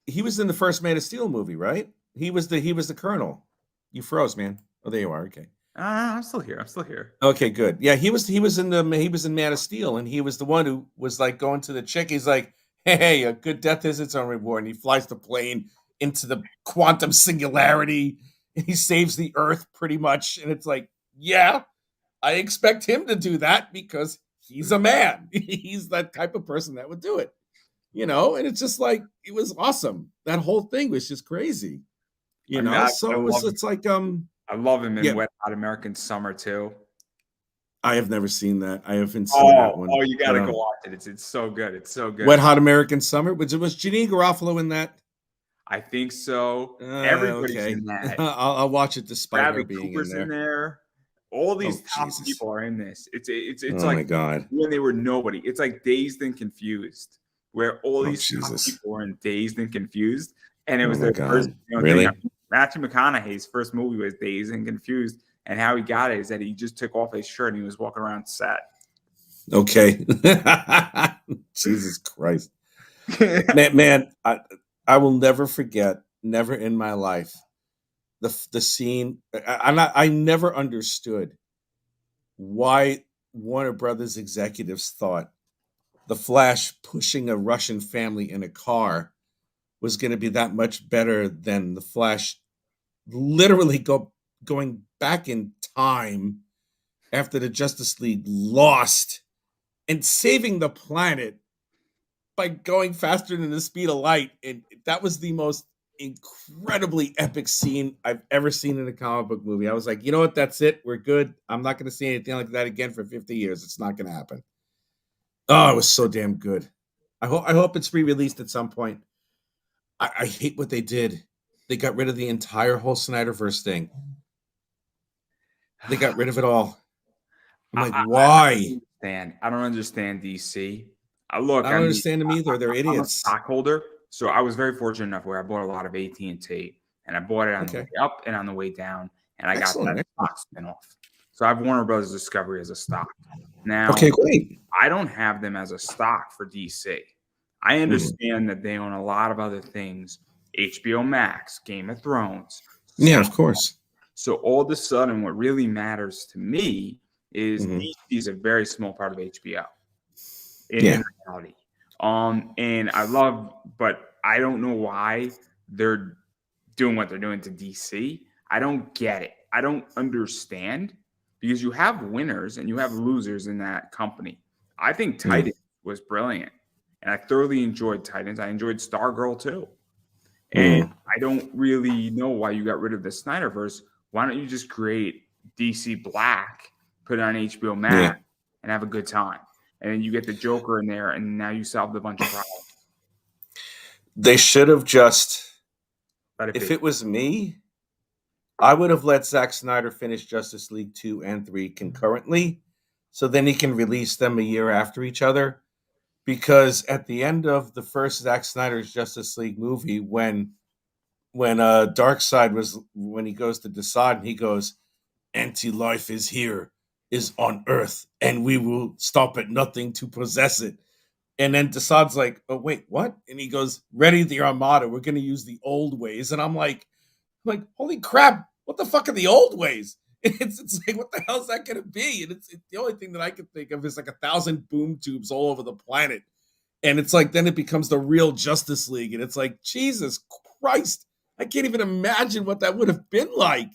He was in the first Man of Steel movie, right? He was the Colonel. You froze, man. Oh, there you are. Okay. I'm still here. Okay, good. Yeah, he was in Man of Steel, and he was the one who was like going to the chick. He's like, "Hey, a good death is its own reward." And he flies the plane into the quantum singularity, and he saves the Earth pretty much. And it's like, yeah, I expect him to do that because he's a man. He's that type of person that would do it, And it's just like, it was awesome. That whole thing was just crazy, it's like I love him in Wet Hot American Summer too. I have never seen that. I haven't seen that one. Oh, you gotta go watch it. It's so good. It's so good. Wet Hot American Summer. Was Janine Garofalo in that? I think so. Everybody's in that. I'll watch it despite Bradley her being Cooper's in there. All these top people are in this. It's oh like my God. When they were nobody. It's like Dazed and Confused, where all these top people were in Dazed and Confused, and it was their first. Really? Matthew McConaughey's first movie was Dazed and Confused, and how he got it is that he just took off his shirt and he was walking around set. Okay. Jesus Christ. man, I will never forget, never in my life, the scene. I never understood why Warner Brothers executives thought the Flash pushing a Russian family in a car was going to be that much better than the Flash literally going back in time after the Justice League lost and saving the planet by going faster than the speed of light. And that was the most incredibly epic scene I've ever seen in a comic book movie. I was like, you know what? That's it. We're good. I'm not going to see anything like that again for 50 years. It's not going to happen. Oh, it was so damn good. I hope it's re-released at some point. I hate what they did. They got rid of the entire whole Snyderverse thing. They got rid of it all. I'm like, why? I don't understand DC. I don't understand them either. They're idiots. I'm a stockholder, so I was very fortunate enough where I bought a lot of AT&T, and I bought it on the way up and on the way down, and I got that stock spinoff. So I have Warner Brothers Discovery as a stock. Now, great. I don't have them as a stock for DC. I understand that they own a lot of other things, HBO Max, Game of Thrones. Yeah, of course. So all of a sudden, what really matters to me is DC is a very small part of HBO in reality. And I love, but I don't know why they're doing what they're doing to DC. I don't get it. I don't understand, because you have winners and you have losers in that company. I think Titans was brilliant, and I thoroughly enjoyed Titans. I enjoyed Stargirl too. And I don't really know why you got rid of the Snyderverse. Why don't you just create DC Black, put it on HBO Max, and have a good time? And then you get the Joker in there, and now you solved a bunch of problems. They should have just, if be. it was me, I would have let Zack Snyder finish Justice League 2 and 3 concurrently, so then he can release them a year after each other. Because at the end of the first Zack Snyder's Justice League movie, when Darkseid was, when he goes to Desaad and he goes, "Anti-life is here, is on Earth, and we will stop at nothing to possess it." And then Desaad's like, "Oh wait, what?" And he goes, "Ready the Armada. We're going to use the old ways." And I'm like, holy crap! What the fuck are the old ways? It's like, what the hell is that going to be? And it's the only thing that I can think of is like 1,000 boom tubes all over the planet. And it's like, then it becomes the real Justice League. And it's like, Jesus Christ, I can't even imagine what that would have been like.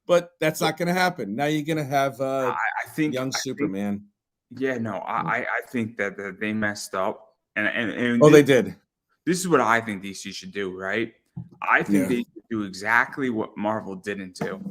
But that's not going to happen. Now you're going to have young Superman. I think that they messed up. And they did. This is what I think DC should do, right? I think they should do exactly what Marvel didn't do.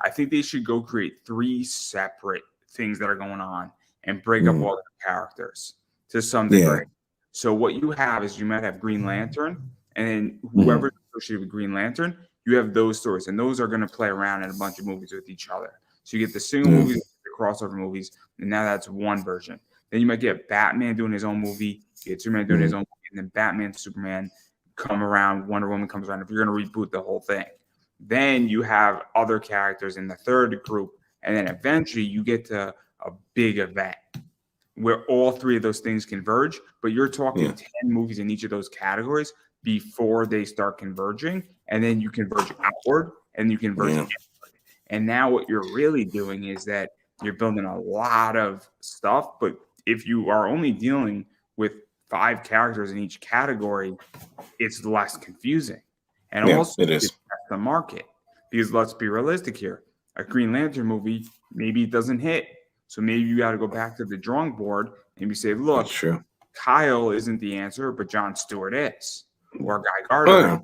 I think they should go create 3 separate things that are going on and break up all the characters to some degree. So what you have is, you might have Green Lantern, and then whoever's associated with Green Lantern, you have those stories, and those are going to play around in a bunch of movies with each other. So you get the single movies, the crossover movies, and now that's one version. Then you might get Batman doing his own movie, you get Superman doing his own movie, and then Batman, Superman come around, Wonder Woman comes around, if you're going to reboot the whole thing. Then you have other characters in the third group, and then eventually you get to a big event where all 3 of those things converge, but you're talking 10 movies in each of those categories before they start converging, and then you converge outward, and you converge inward. And now what you're really doing is that you're building a lot of stuff, but if you are only dealing with 5 characters in each category, it's less confusing. And also, it is the market, because let's be realistic here. A Green Lantern movie, maybe it doesn't hit. So maybe you got to go back to the drawing board and you say, look, Kyle isn't the answer, but John Stewart is, or Guy Gardner.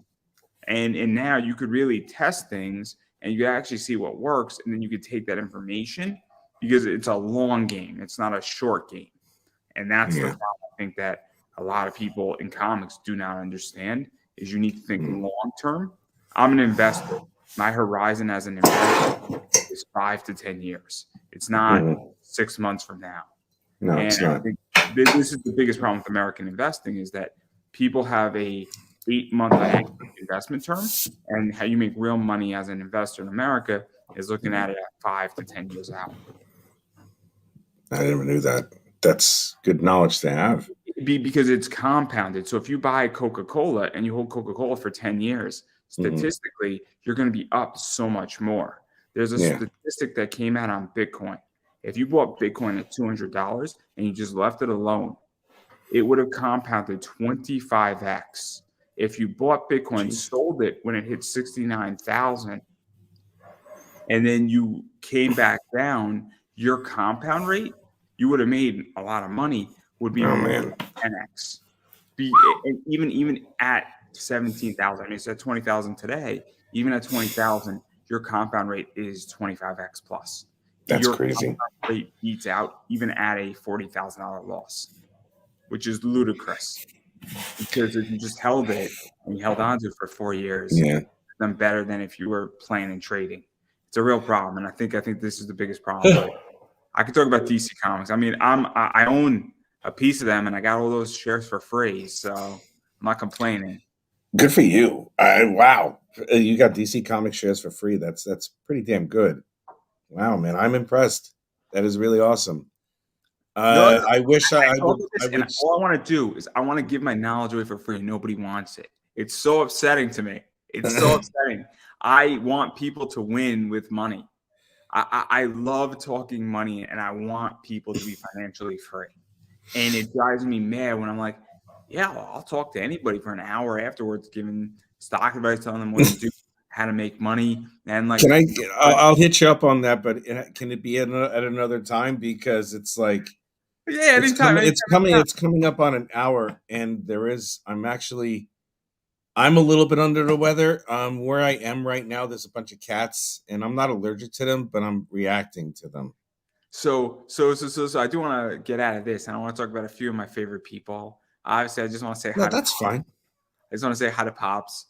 And now you could really test things, and you actually see what works. And then you could take that information, because it's a long game. It's not a short game. And that's the problem I think that a lot of people in comics do not understand, is you need to think long term. I'm an investor. My horizon as an investor is 5 to 10 years. It's not 6 months from now. No, and it's not. I think this is the biggest problem with American investing, is that people have a 8-month investment term, and how you make real money as an investor in America is looking at it at 5 to 10 years out. I never knew that. That's good knowledge to have. Because it's compounded. So if you buy Coca-Cola and you hold Coca-Cola for 10 years, statistically, you're going to be up so much more. There's a statistic that came out on Bitcoin. If you bought Bitcoin at $200 and you just left it alone, it would have compounded 25x. If you bought Bitcoin, sold it when it hit 69,000, and then you came back down, your compound rate, you would have made a lot of money, would be 10x. Even at 17,000, I mean, it's at 20,000 today. Even at 20,000, your compound rate is 25x plus. That's your crazy. Compound rate beats out even at a $40,000 loss, which is ludicrous. Because if you just held it and you held on to it for 4 years, it's done better than if you were playing and trading. It's a real problem, and I think this is the biggest problem. But I could talk about DC Comics. I mean, I own a piece of them, and I got all those shares for free, so I'm not complaining. Good for you! Wow, you got DC Comics shares for free. That's pretty damn good. Wow, man, I'm impressed. That is really awesome. I wish I would. All I want to do is I want to give my knowledge away for free. Nobody wants it. It's so upsetting to me. It's so upsetting. I want people to win with money. I love talking money, and I want people to be financially free. And it drives me mad when I'm like, yeah, well, I'll talk to anybody for an hour afterwards, giving stock advice, telling them what to do, how to make money, and like. Can I? I'll hit you up on that, but can it be at another time, because it's like Yeah, anytime. it's coming up on an hour, and I'm a little bit under the weather. Where I am right now, there's a bunch of cats, and I'm not allergic to them, but I'm reacting to them. So I do want to get out of this, and I want to talk about a few of my favorite people. Obviously, I just want to say hi. No, that's fine. I just want to say hi to Pops.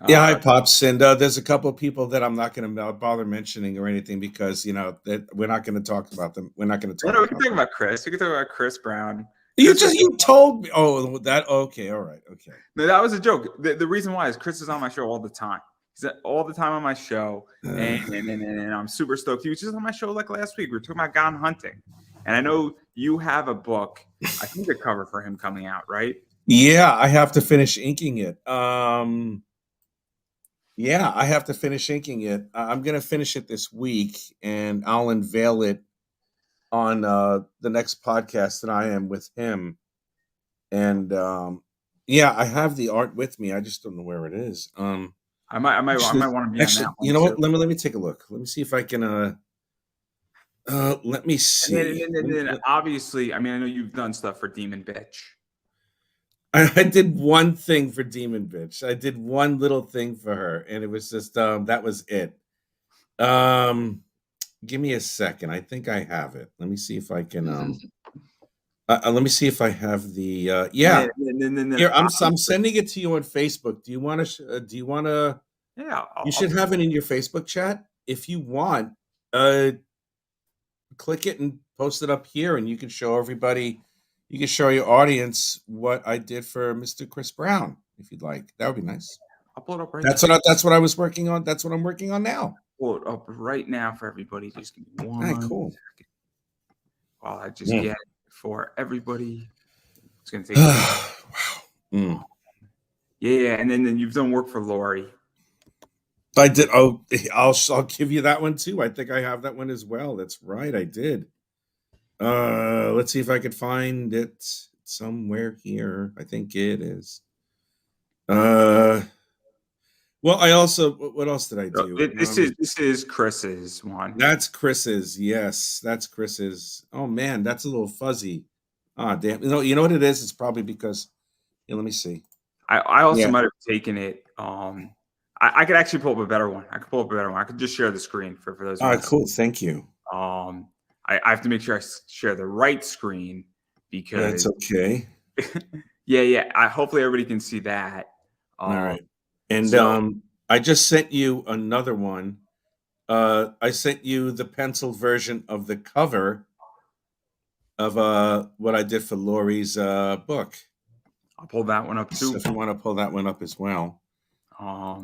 Yeah, hi Pops, and there's a couple of people that I'm not going to bother mentioning or anything, because that we're not going to talk about them. We're not going to talk. We can talk about Chris. We can talk about Chris Brown. You told me. Oh, that okay, all right, okay. No, that was a joke. The reason why is Chris is on my show all the time. He's all the time on my show, and I'm super stoked. He was just on my show like last week. We were talking about gone hunting, and I know you have a book. I think the cover for him coming out, right? Yeah, I have to finish inking it. Yeah, I have to finish inking it. I'm going to finish it this week, and I'll unveil it on the next podcast that I am with him. And yeah, I have the art with me. I just don't know where it is. I might want to be actually, on that one. You know what? Let me take a look. Let me see if I can. Let me see. And then obviously, I mean, I know you've done stuff for Demon Bitch. I did one thing for Demon Bitch. I did one little thing for her, and it was just that was it. Give me a second. I think I have it. Let me see if I can. Let me see if I have the. Yeah. Here, I'm sending it to you on Facebook. Do you want to? Do you want to? Yeah. You should have it in your Facebook chat if you want. Click it and post it up here, and you can show everybody. You can show your audience what I did for Mr. Chris Brown, if you'd like. That would be nice. I'll pull it up right now. That's what I was working on. That's what I'm working on now. Pull it up right now for everybody. Just give me one cool. second. While I just get it for everybody. It's going to take wow. Yeah, and then you've done work for Lori. I did. Oh, I'll give you that one too. I think I have that one as well. That's right. I did. Let's see if I could find it somewhere here. I think it is. Well, I also. What else did I do? This is Chris's one. That's Chris's. Yes, that's Chris's. Oh man, that's a little fuzzy. Ah, damn. You know what it is? It's probably because. Yeah, let me see. I also might have taken it. I could actually pull up a better one. I could just share the screen for those. All right, cool. Thank you. I have to make sure I share the right screen because that's okay. yeah. Hopefully everybody can see that. All right. And I just sent you another one. I sent you the pencil version of the cover of what I did for Lori's book. I'll pull that one up too. So if you want to pull that one up as well. I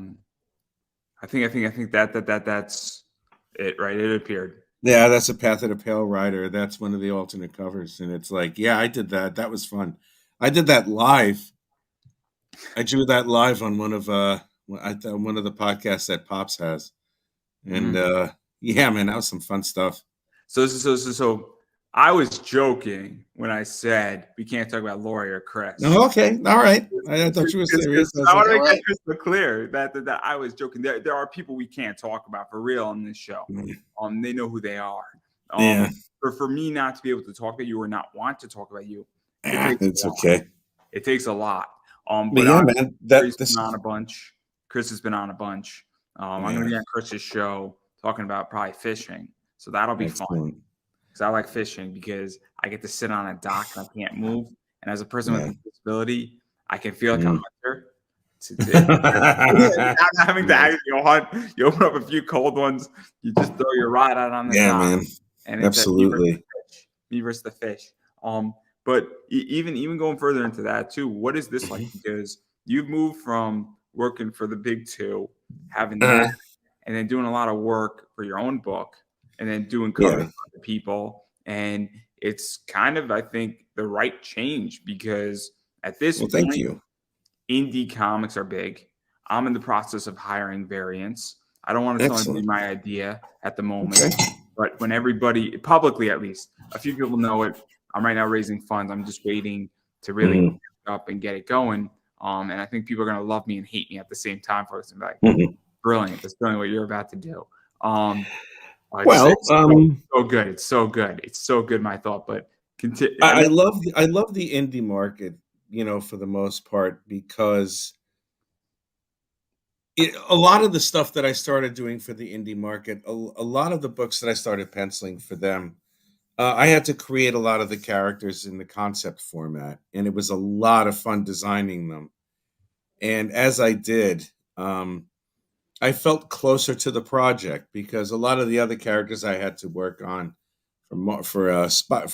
think that's it, right? It appeared. Yeah, that's a Path of the Pale Rider. That's one of the alternate covers, and it's like, yeah, I did that. That was fun. I did that live. I drew that live on one of the podcasts that Pops has, and yeah, man, that was some fun stuff. So I was joking when I said we can't talk about Lori or Chris. Oh, okay, all right. I thought you were serious. I want to make that crystal clear that I was joking. There are people we can't talk about for real on this show. They know who they are. For me not to be able to talk about you or not want to talk about you, it's okay. It takes a lot. But yeah, man, Chris has been on a bunch. Chris has been on a bunch. I'm going to be on Chris's show talking about probably fishing, so that'll be fun. Because I like fishing because I get to sit on a dock and I can't move. And as a person with a disability, I can feel like a hunter. Not having to actually hunt. You open up a few cold ones, you just throw your rod out on the dock. Man. And absolutely. Me versus the fish. But even going further into that too, what is this like? Because you've moved from working for the big two, having that, and then doing a lot of work for your own book, and then doing covers for other people. And it's kind of, I think, the right change because at this point, thank you. Indie comics are big. I'm in the process of hiring variants. I don't want to tell anybody my idea at the moment, but when everybody, publicly at least, a few people know it, I'm right now raising funds. I'm just waiting to really up and get it going. And I think people are going to love me and hate me at the same time for this. And be like, Mhm. brilliant. That's brilliant what you're about to do. Well, It's so good. It's so good. It's so good, my thought. But I love the indie market, for the most part, because a lot of the stuff that I started doing for the indie market, a lot of the books that I started penciling for them, I had to create a lot of the characters in the concept format, and it was a lot of fun designing them. And as I did, I felt closer to the project because a lot of the other characters I had to work on for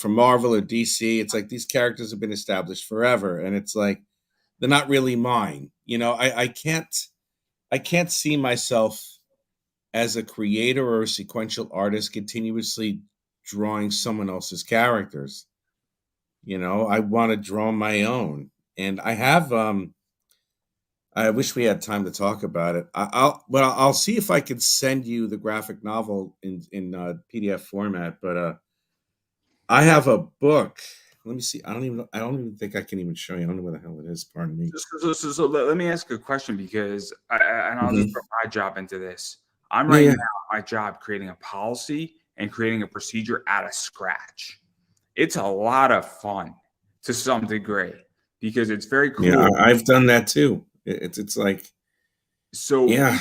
Marvel or DC, it's like these characters have been established forever, and it's like they're not really mine. I can't see myself as a creator or a sequential artist continuously drawing someone else's characters. I want to draw my own, and I wish we had time to talk about it. I'll see if I can send you the graphic novel in PDF format. But I have a book. Let me see. I don't even think I can even show you. I don't know where the hell it is. Pardon me. so let me ask a question because and I'll just Mhm. put my job into this. I'm Yeah, right yeah. now my job creating a policy and creating a procedure out of scratch. It's a lot of fun to some degree because it's very Yeah, cool. I've done that too. It's like, So yeah.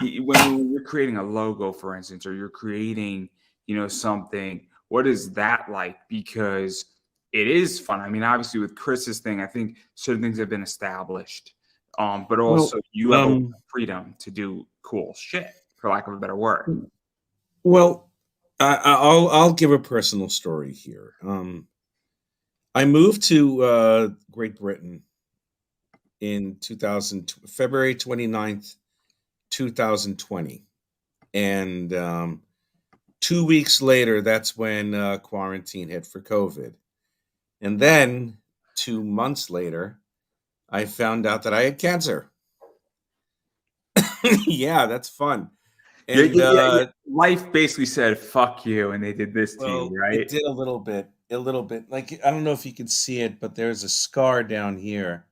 when you're creating a logo, for instance, or you're creating, something, what is that like? Because it is fun. I mean, obviously with Chris's thing, I think certain things have been established. But Well, also you have a um, freedom to do cool shit, for lack of a better word. well, I'll give a personal story here. I moved to Great Britain in 2000, February 29th, 2020. And 2 weeks later, that's when quarantine hit for COVID. And then 2 months later, I found out that I had cancer. Yeah, that's fun. Yeah, And yeah, yeah, yeah. Life basically said "fuck you," and they did this to you, well, it right? did a little bit, a little bit. Like, I don't know if you can see it, but there's a scar down here.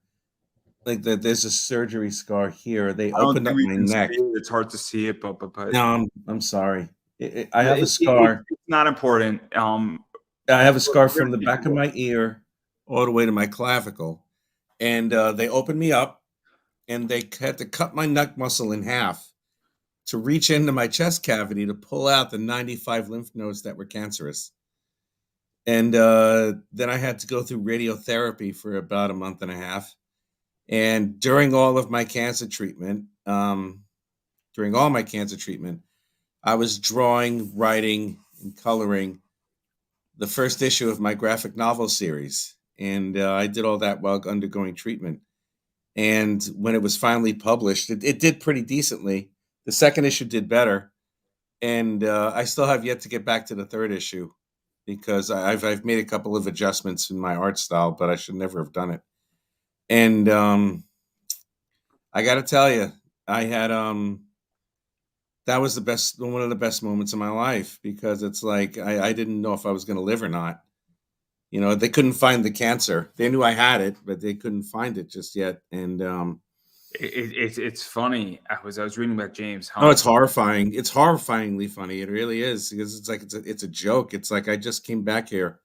Like there's a surgery scar here. They I don't opened think up we my can see neck. it. It's hard to see it, but No, I'm sorry. I have a scar. it's not important. I have a scar We're from gonna the keep back of going. my ear all the way to my clavicle, and they opened me up, and they had to cut my neck muscle in half to reach into my chest cavity to pull out the 95 lymph nodes that were cancerous. And then I had to go through radiotherapy for about a month and a half. And during all my cancer treatment, I was drawing, writing, and coloring the first issue of my graphic novel series. And I did all that while undergoing treatment. And when it was finally published, it did pretty decently. The second issue did better. And I still have yet to get back to the third issue because I've made a couple of adjustments in my art style, but I should never have done it. And I got to tell you, I had that was one of the best moments of my life because it's like I didn't know if I was going to live or not. They couldn't find the cancer. They knew I had it, but they couldn't find it just yet. And It's funny. I was reading about James no, Hunt. it's horrifying. It's horrifyingly funny. It really is because it's like it's a joke. It's like I just came back here,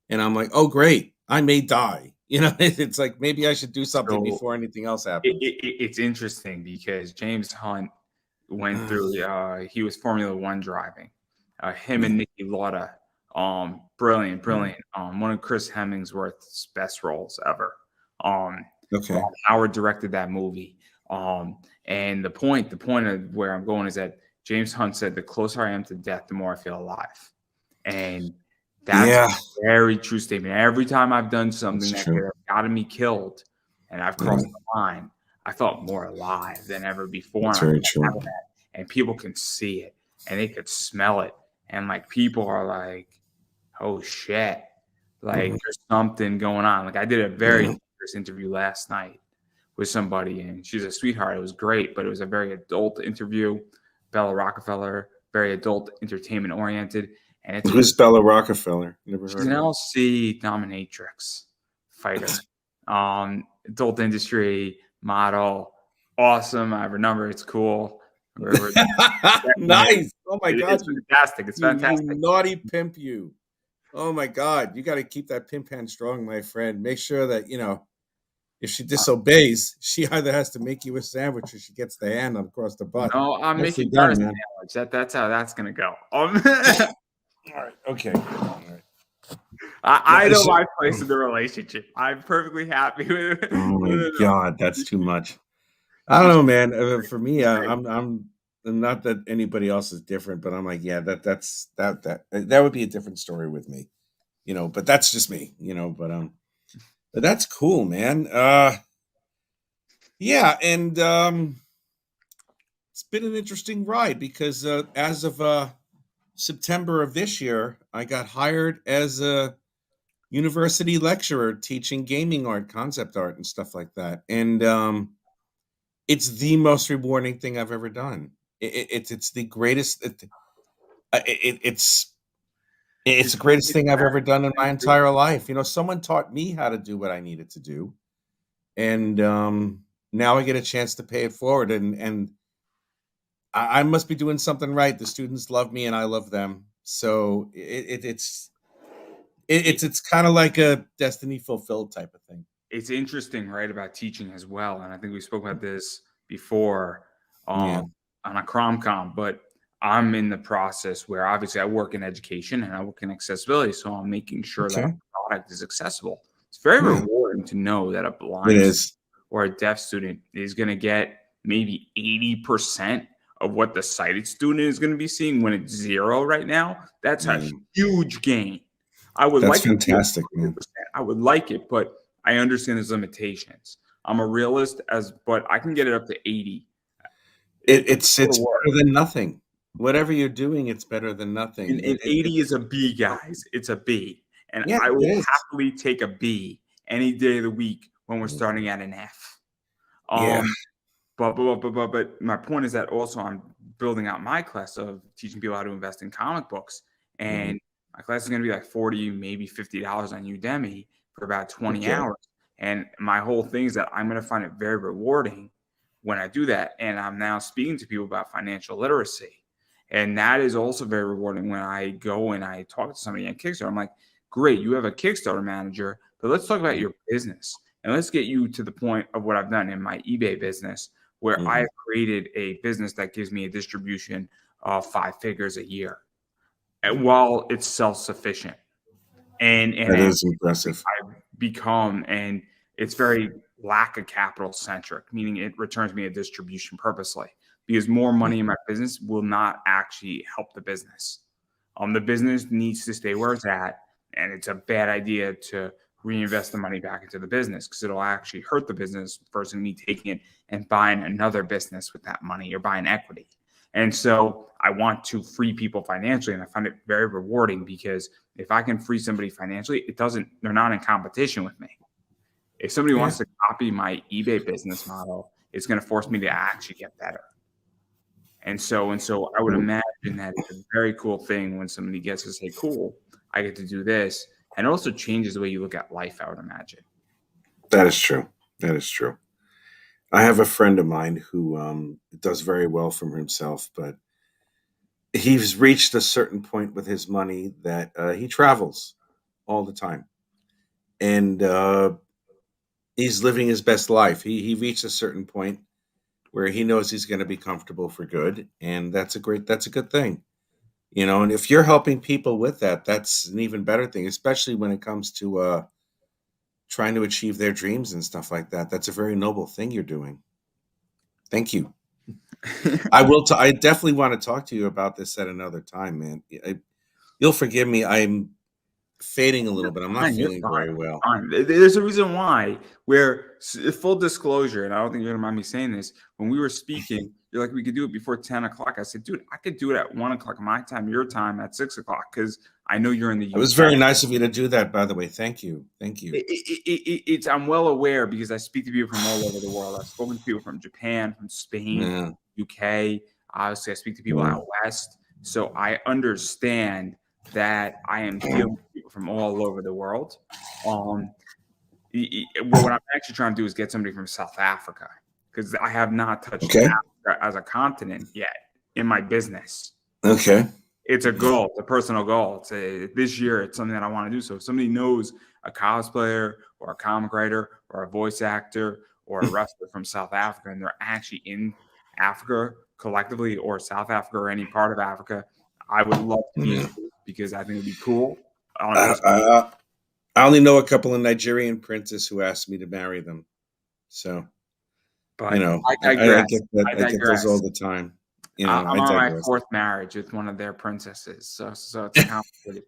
and I'm like, oh great, I may die. It's like maybe I should do something So before anything else happens. it's interesting because James Hunt went through. He was Formula One driving. Him Yeah. and Nicky Lauda. Brilliant, Mm. brilliant. One of Chris Hemsworth's best roles ever. Um, Okay. Howard directed that movie. And the point of where I'm going is that James Hunt said, "The closer I am to death, the more I feel alive," and that's Yeah, a very true statement. Every time I've done something that's that could true. have gotten me killed, and I've Yeah, crossed the line, I felt more alive than ever before. that's And I very feel true. having that, and people can see it, and they could smell it, and like people are like, "Oh shit!" Like Mhm. there's something going on. Like I did a very Yeah. dangerous interview last night with somebody, and she's a sweetheart. It was great, but it was a very adult interview. Bella Rockefeller, very adult, entertainment oriented, and it's Who's Bella Rockefeller? Never she's heard an of her. LC dominatrix fighter. Adult industry model. Awesome. I have her number. It's cool. Nice. Oh my God. It's fantastic. It's fantastic. You naughty pimp, you. Oh my God. You got to keep that pimp hand strong, my friend. Make sure that, if she disobeys, she either has to make you a sandwich or she gets the hand across the butt. No, I'm making her a sandwich. That's how that's going to go. All right. Okay. All right. I know my place in the relationship. I'm perfectly happy with it. Oh my God, that's too much. I don't know, man. For me, I'm not that anybody else is different, but I'm like, yeah, that would be a different story with me, But that's just me, But that's cool, man. Yeah, and it's been an interesting ride because as of September of this year, I got hired as a university lecturer teaching gaming art, concept art, and stuff like that. And it's the most rewarding thing I've ever done. It's the greatest. It's the greatest thing I've ever done in my entire life. Someone taught me how to do what I needed to do, and now I get a chance to pay it forward. And I must be doing something right. The students love me, and I love them. So it's kind of like a destiny fulfilled type of thing. It's interesting, right, about teaching as well. And I think we spoke about this before on a Cromcom, but I'm in the process where obviously I work in education and I work in accessibility. So I'm making sure that the product is accessible. It's very rewarding to know that a blind or a deaf student is going to get maybe 80% of what the sighted student is going to be seeing when it's 0 right now. That's a huge gain. That's fantastic, man. I would like it, but I understand there's limitations. I'm a realist, but I can get it up to 80. It's better than nothing. Whatever you're doing, it's better than nothing. And 80 is a B, guys. It's a B. And I will happily take a B any day of the week when we're starting at an F. But my point is that also I'm building out my class of teaching people how to invest in comic books. And my class is going to be like $40, maybe $50 on Udemy for about 20 hours. And my whole thing is that I'm going to find it very rewarding when I do that. And I'm now speaking to people about financial literacy. And that is also very rewarding when I go and I talk to somebody on Kickstarter. I'm like, great, you have a Kickstarter manager, but let's talk about your business. And let's get you to the point of what I've done in my eBay business, where I've created a business that gives me a distribution of 5 figures a year. And while it's self-sufficient. And that is impressive. I've become, and it's very lack of capital centric, meaning it returns me a distribution purposely, because more money in my business will not actually help the business. The business needs to stay where it's at, and it's a bad idea to reinvest the money back into the business because it'll actually hurt the business versus me taking it and buying another business with that money or buying equity. And so I want to free people financially, and I find it very rewarding because if I can free somebody financially, they're not in competition with me. If somebody wants to copy my eBay business model, it's going to force me to actually get better. And so I would imagine that it's a very cool thing when somebody gets to say, cool, I get to do this. And it also changes the way you look at life, I would imagine. That is true. That is true. I have a friend of mine who does very well for himself, but he's reached a certain point with his money that he travels all the time. And he's living his best life. He reached a certain point where he knows he's going to be comfortable for good. And that's a good thing. And if you're helping people with that, that's an even better thing, especially when it comes to trying to achieve their dreams and stuff like that. That's a very noble thing you're doing. Thank you. I definitely want to talk to you about this at another time, man. You'll forgive me. I'm fading a little bit. I'm not feeling very well. There's a reason why, where full disclosure, and I don't think you're going to mind me saying this, when we were speaking, you're like, we could do it before 10 o'clock. I said, dude, I could do it at 1 o'clock my time, your time at 6 o'clock, because I know you're in the UK. It was very nice of you to do that, by the way. Thank you. Thank you. I'm well aware because I speak to people from all over the world. I've spoken to people from Japan, from Spain, UK. Obviously, I speak to people out west. So I understand that I am dealing with people from all over the world. what I'm actually trying to do is get somebody from South Africa, because I have not touched Africa as a continent yet in my business. Okay. It's a goal. It's a personal goal. This year, it's something that I want to do. So if somebody knows a cosplayer or a comic writer or a voice actor or a wrestler from South Africa, and they're actually in Africa collectively, or South Africa or any part of Africa, I would love to be introduced, because I think it'd be cool. I only know a couple of Nigerian princes who asked me to marry them. So, But I digress. get that. I get those all the time. I'm I on my digress. 4th marriage with one of their princesses, so it's complicated.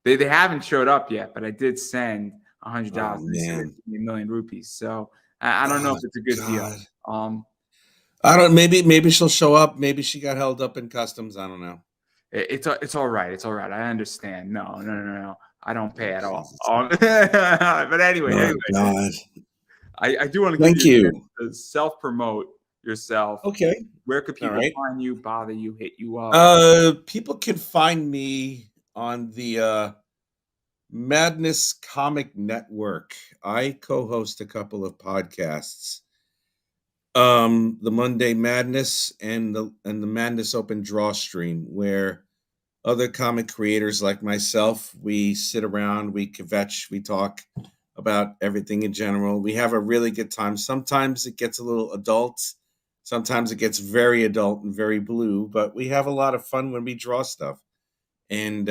They haven't showed up yet, but I did send $100. Oh, They said man. $1 million rupees, so I don't know if it's a good deal. I don't. Maybe she'll show up. Maybe she got held up in customs. I don't know. It's all right. It's all right. I understand. No. I don't pay at all. But anyway, God. I do want to Thank give you a you. chance to self-promote yourself. Okay. Where could people All right. find you, bother you, hit you up? People can find me on the Madness Comic Network. I co-host a couple of podcasts. The Monday Madness and the Madness Open Draw Stream, where other comic creators like myself, we sit around, we kvetch, we talk about everything in general. We have a really good time. Sometimes it gets a little adult. Sometimes it gets very adult and very blue, but we have a lot of fun when we draw stuff. And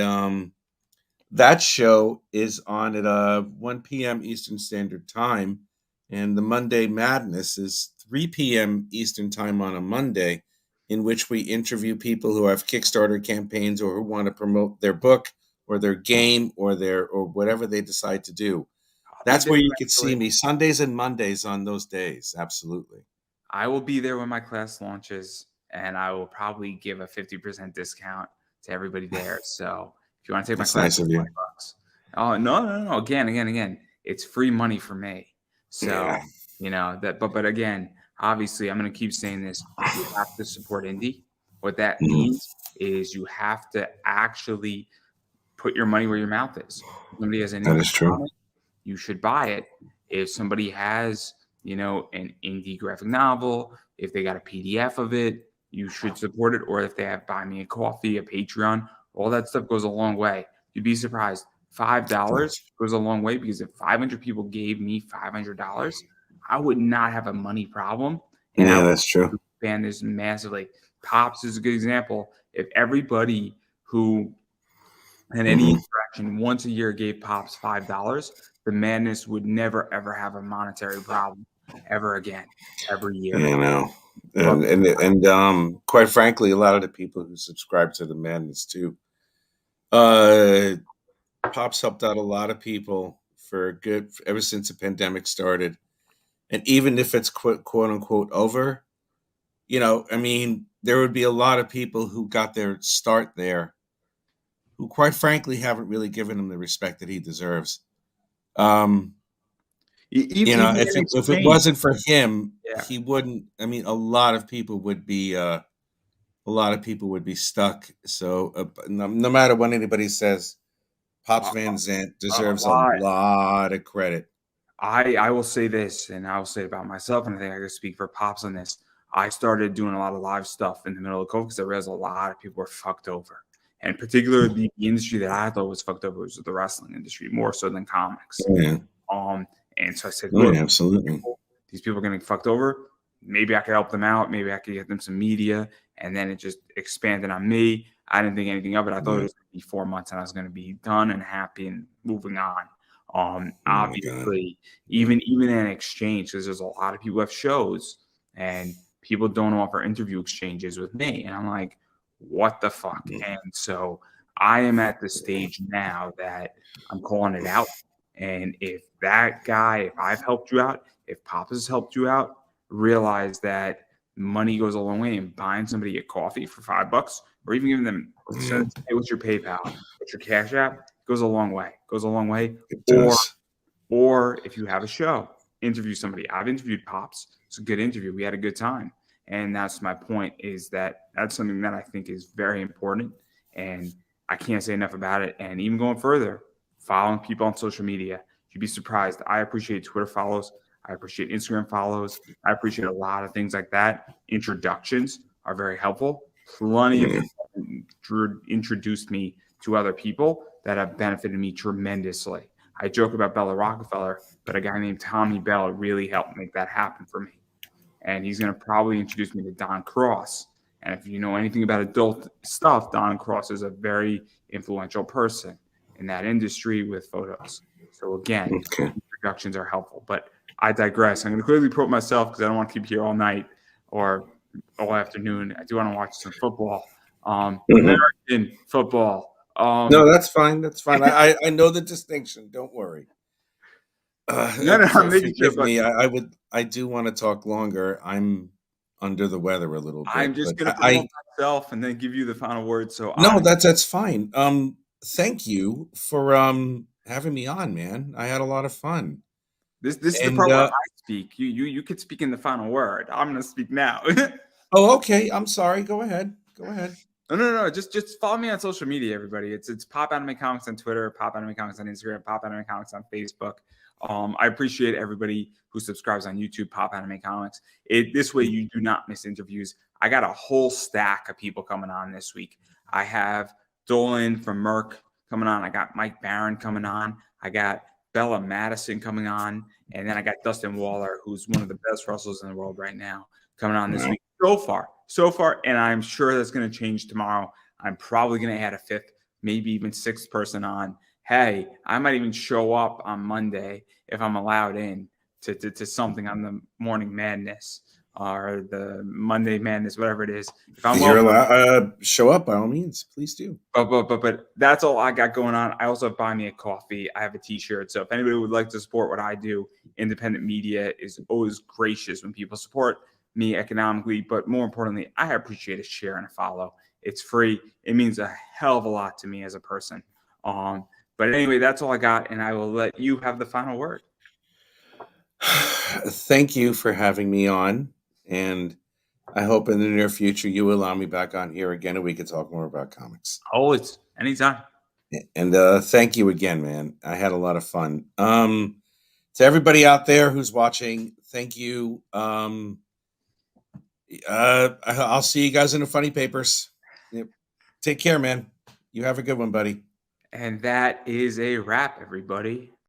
that show is on at 1 p.m. Eastern Standard Time. And the Monday Madness is 3 p.m. Eastern Time on a Monday, in which we interview people who have Kickstarter campaigns or who want to promote their book or their game or whatever they decide to do. That's where you can see me Sundays and Mondays on those days. Absolutely. I will be there when my class launches, and I will probably give a 50% discount to everybody there. So if you want to take my class, nice of you. $20. Oh, no. Again. It's free money for me. So, but again, obviously I'm going to keep saying this. You have to support indie. What that means is you have to actually put your money where your mouth is. If somebody has an indie comic, you should buy it. If somebody has, an indie graphic novel, if they got a PDF of it, you should support it. Or if they have Buy Me a Coffee, a Patreon, all that stuff goes a long way. You'd be surprised. $5 goes a long way, because if 500 people gave me $500, I would not have a money problem. And that's true. Expand this massively. Pops is a good example. If everybody who had any interaction once a year gave Pops $5, the Madness would never ever have a monetary problem ever again, every year. And quite frankly, a lot of the people who subscribe to the Madness too, Pops helped out a lot of people ever since the pandemic started. And even if it's quote unquote over, there would be a lot of people who got their start there who quite frankly haven't really given him the respect that he deserves. If it wasn't for him, he wouldn't. A lot of people would be stuck. So no matter what anybody says, Pops Van Zandt deserves a lot of credit. I will say this, and I will say it about myself, and I think I can speak for Pops on this. I started doing a lot of live stuff in the middle of COVID because I realized a lot of people were fucked over. And particularly the industry that I thought was fucked over was the wrestling industry, more so than comics. Yeah. And so I said, look, absolutely. These people are getting fucked over. Maybe I could help them out. Maybe I could get them some media. And then it just expanded on me. I didn't think anything of it. I thought it was going to be 4 months and I was going to be done and happy and moving on. Obviously, even in exchange, because there's a lot of people who have shows and people don't offer interview exchanges with me. And I'm like, what the fuck? And so I am at the stage now that I'm calling it out. And if that guy, if I've helped you out, if Pop has helped you out, realize that money goes a long way. And buying somebody a coffee for $5 or even giving them, hey, what's your PayPal, what's your Cash App, goes a long way. Or if you have a show, interview somebody. I've interviewed Pops. It's a good interview. We had a good time. And that's my point, is that that's something that I think is very important. And I can't say enough about it. And even going further, following people on social media. you'd be surprised. I appreciate Twitter follows. I appreciate Instagram follows. I appreciate a lot of things like that. Introductions are very helpful. Plenty of people introduced me to other people that have benefited me tremendously. I joke about Bella Rockefeller, but a guy named Tommy Bell really helped make that happen for me. And he's going to probably introduce me to Don Cross. And if you know anything about adult stuff, Don Cross is a very influential person in that industry with photos. So again, introductions are helpful. But I digress. I'm going to clearly promote myself because I don't want to keep here all night or all afternoon. I do want to watch some football, American football. No, that's fine. That's fine. I know the distinction. Don't worry. No, I'm making sure. Forgive me. I do want to talk longer. I'm under the weather a little bit. I'm just going to promote myself and then give you the final word. So no, that's fine. Thank you for having me on, man. I had a lot of fun. This is the part where I speak. You could speak in the final word. I'm going to speak now. Oh, okay. I'm sorry. Go ahead. No. Just follow me on social media, everybody. It's Pop Anime Comics on Twitter, Pop Anime Comics on Instagram, Pop Anime Comics on Facebook. I appreciate everybody who subscribes on YouTube, Pop Anime Comics. This way you do not miss interviews. I got a whole stack of people coming on this week. I have Dolan from Merck coming on. I got Mike Barron coming on. I got Bella Madison coming on. And then I got Dustin Waller, who's one of the best wrestlers in the world right now, coming on this week. So far, and I'm sure that's going to change tomorrow. I'm probably going to add a fifth, maybe even sixth person on. Hey, I might even show up on Monday if I'm allowed in to something on the Morning Madness or the Monday Madness, whatever it is. If I'm you're allowed, show up by all means, please do. But that's all I got going on. I also have Buy Me a Coffee. I have a T-shirt. So if anybody would like to support what I do, independent media is always gracious when people support me economically, but more importantly, I appreciate a share and a follow. It's free. It means a hell of a lot to me as a person. But anyway, that's all I got, and I will let you have the final word. Thank you for having me on, and I hope in the near future you will allow me back on here again and we can talk more about comics. Always, anytime. And thank you again, man. I had a lot of fun. To everybody out there who's watching, thank you. I'll see you guys in the funny papers. Yep. Take care, man. You have a good one, buddy. And that is a wrap, everybody.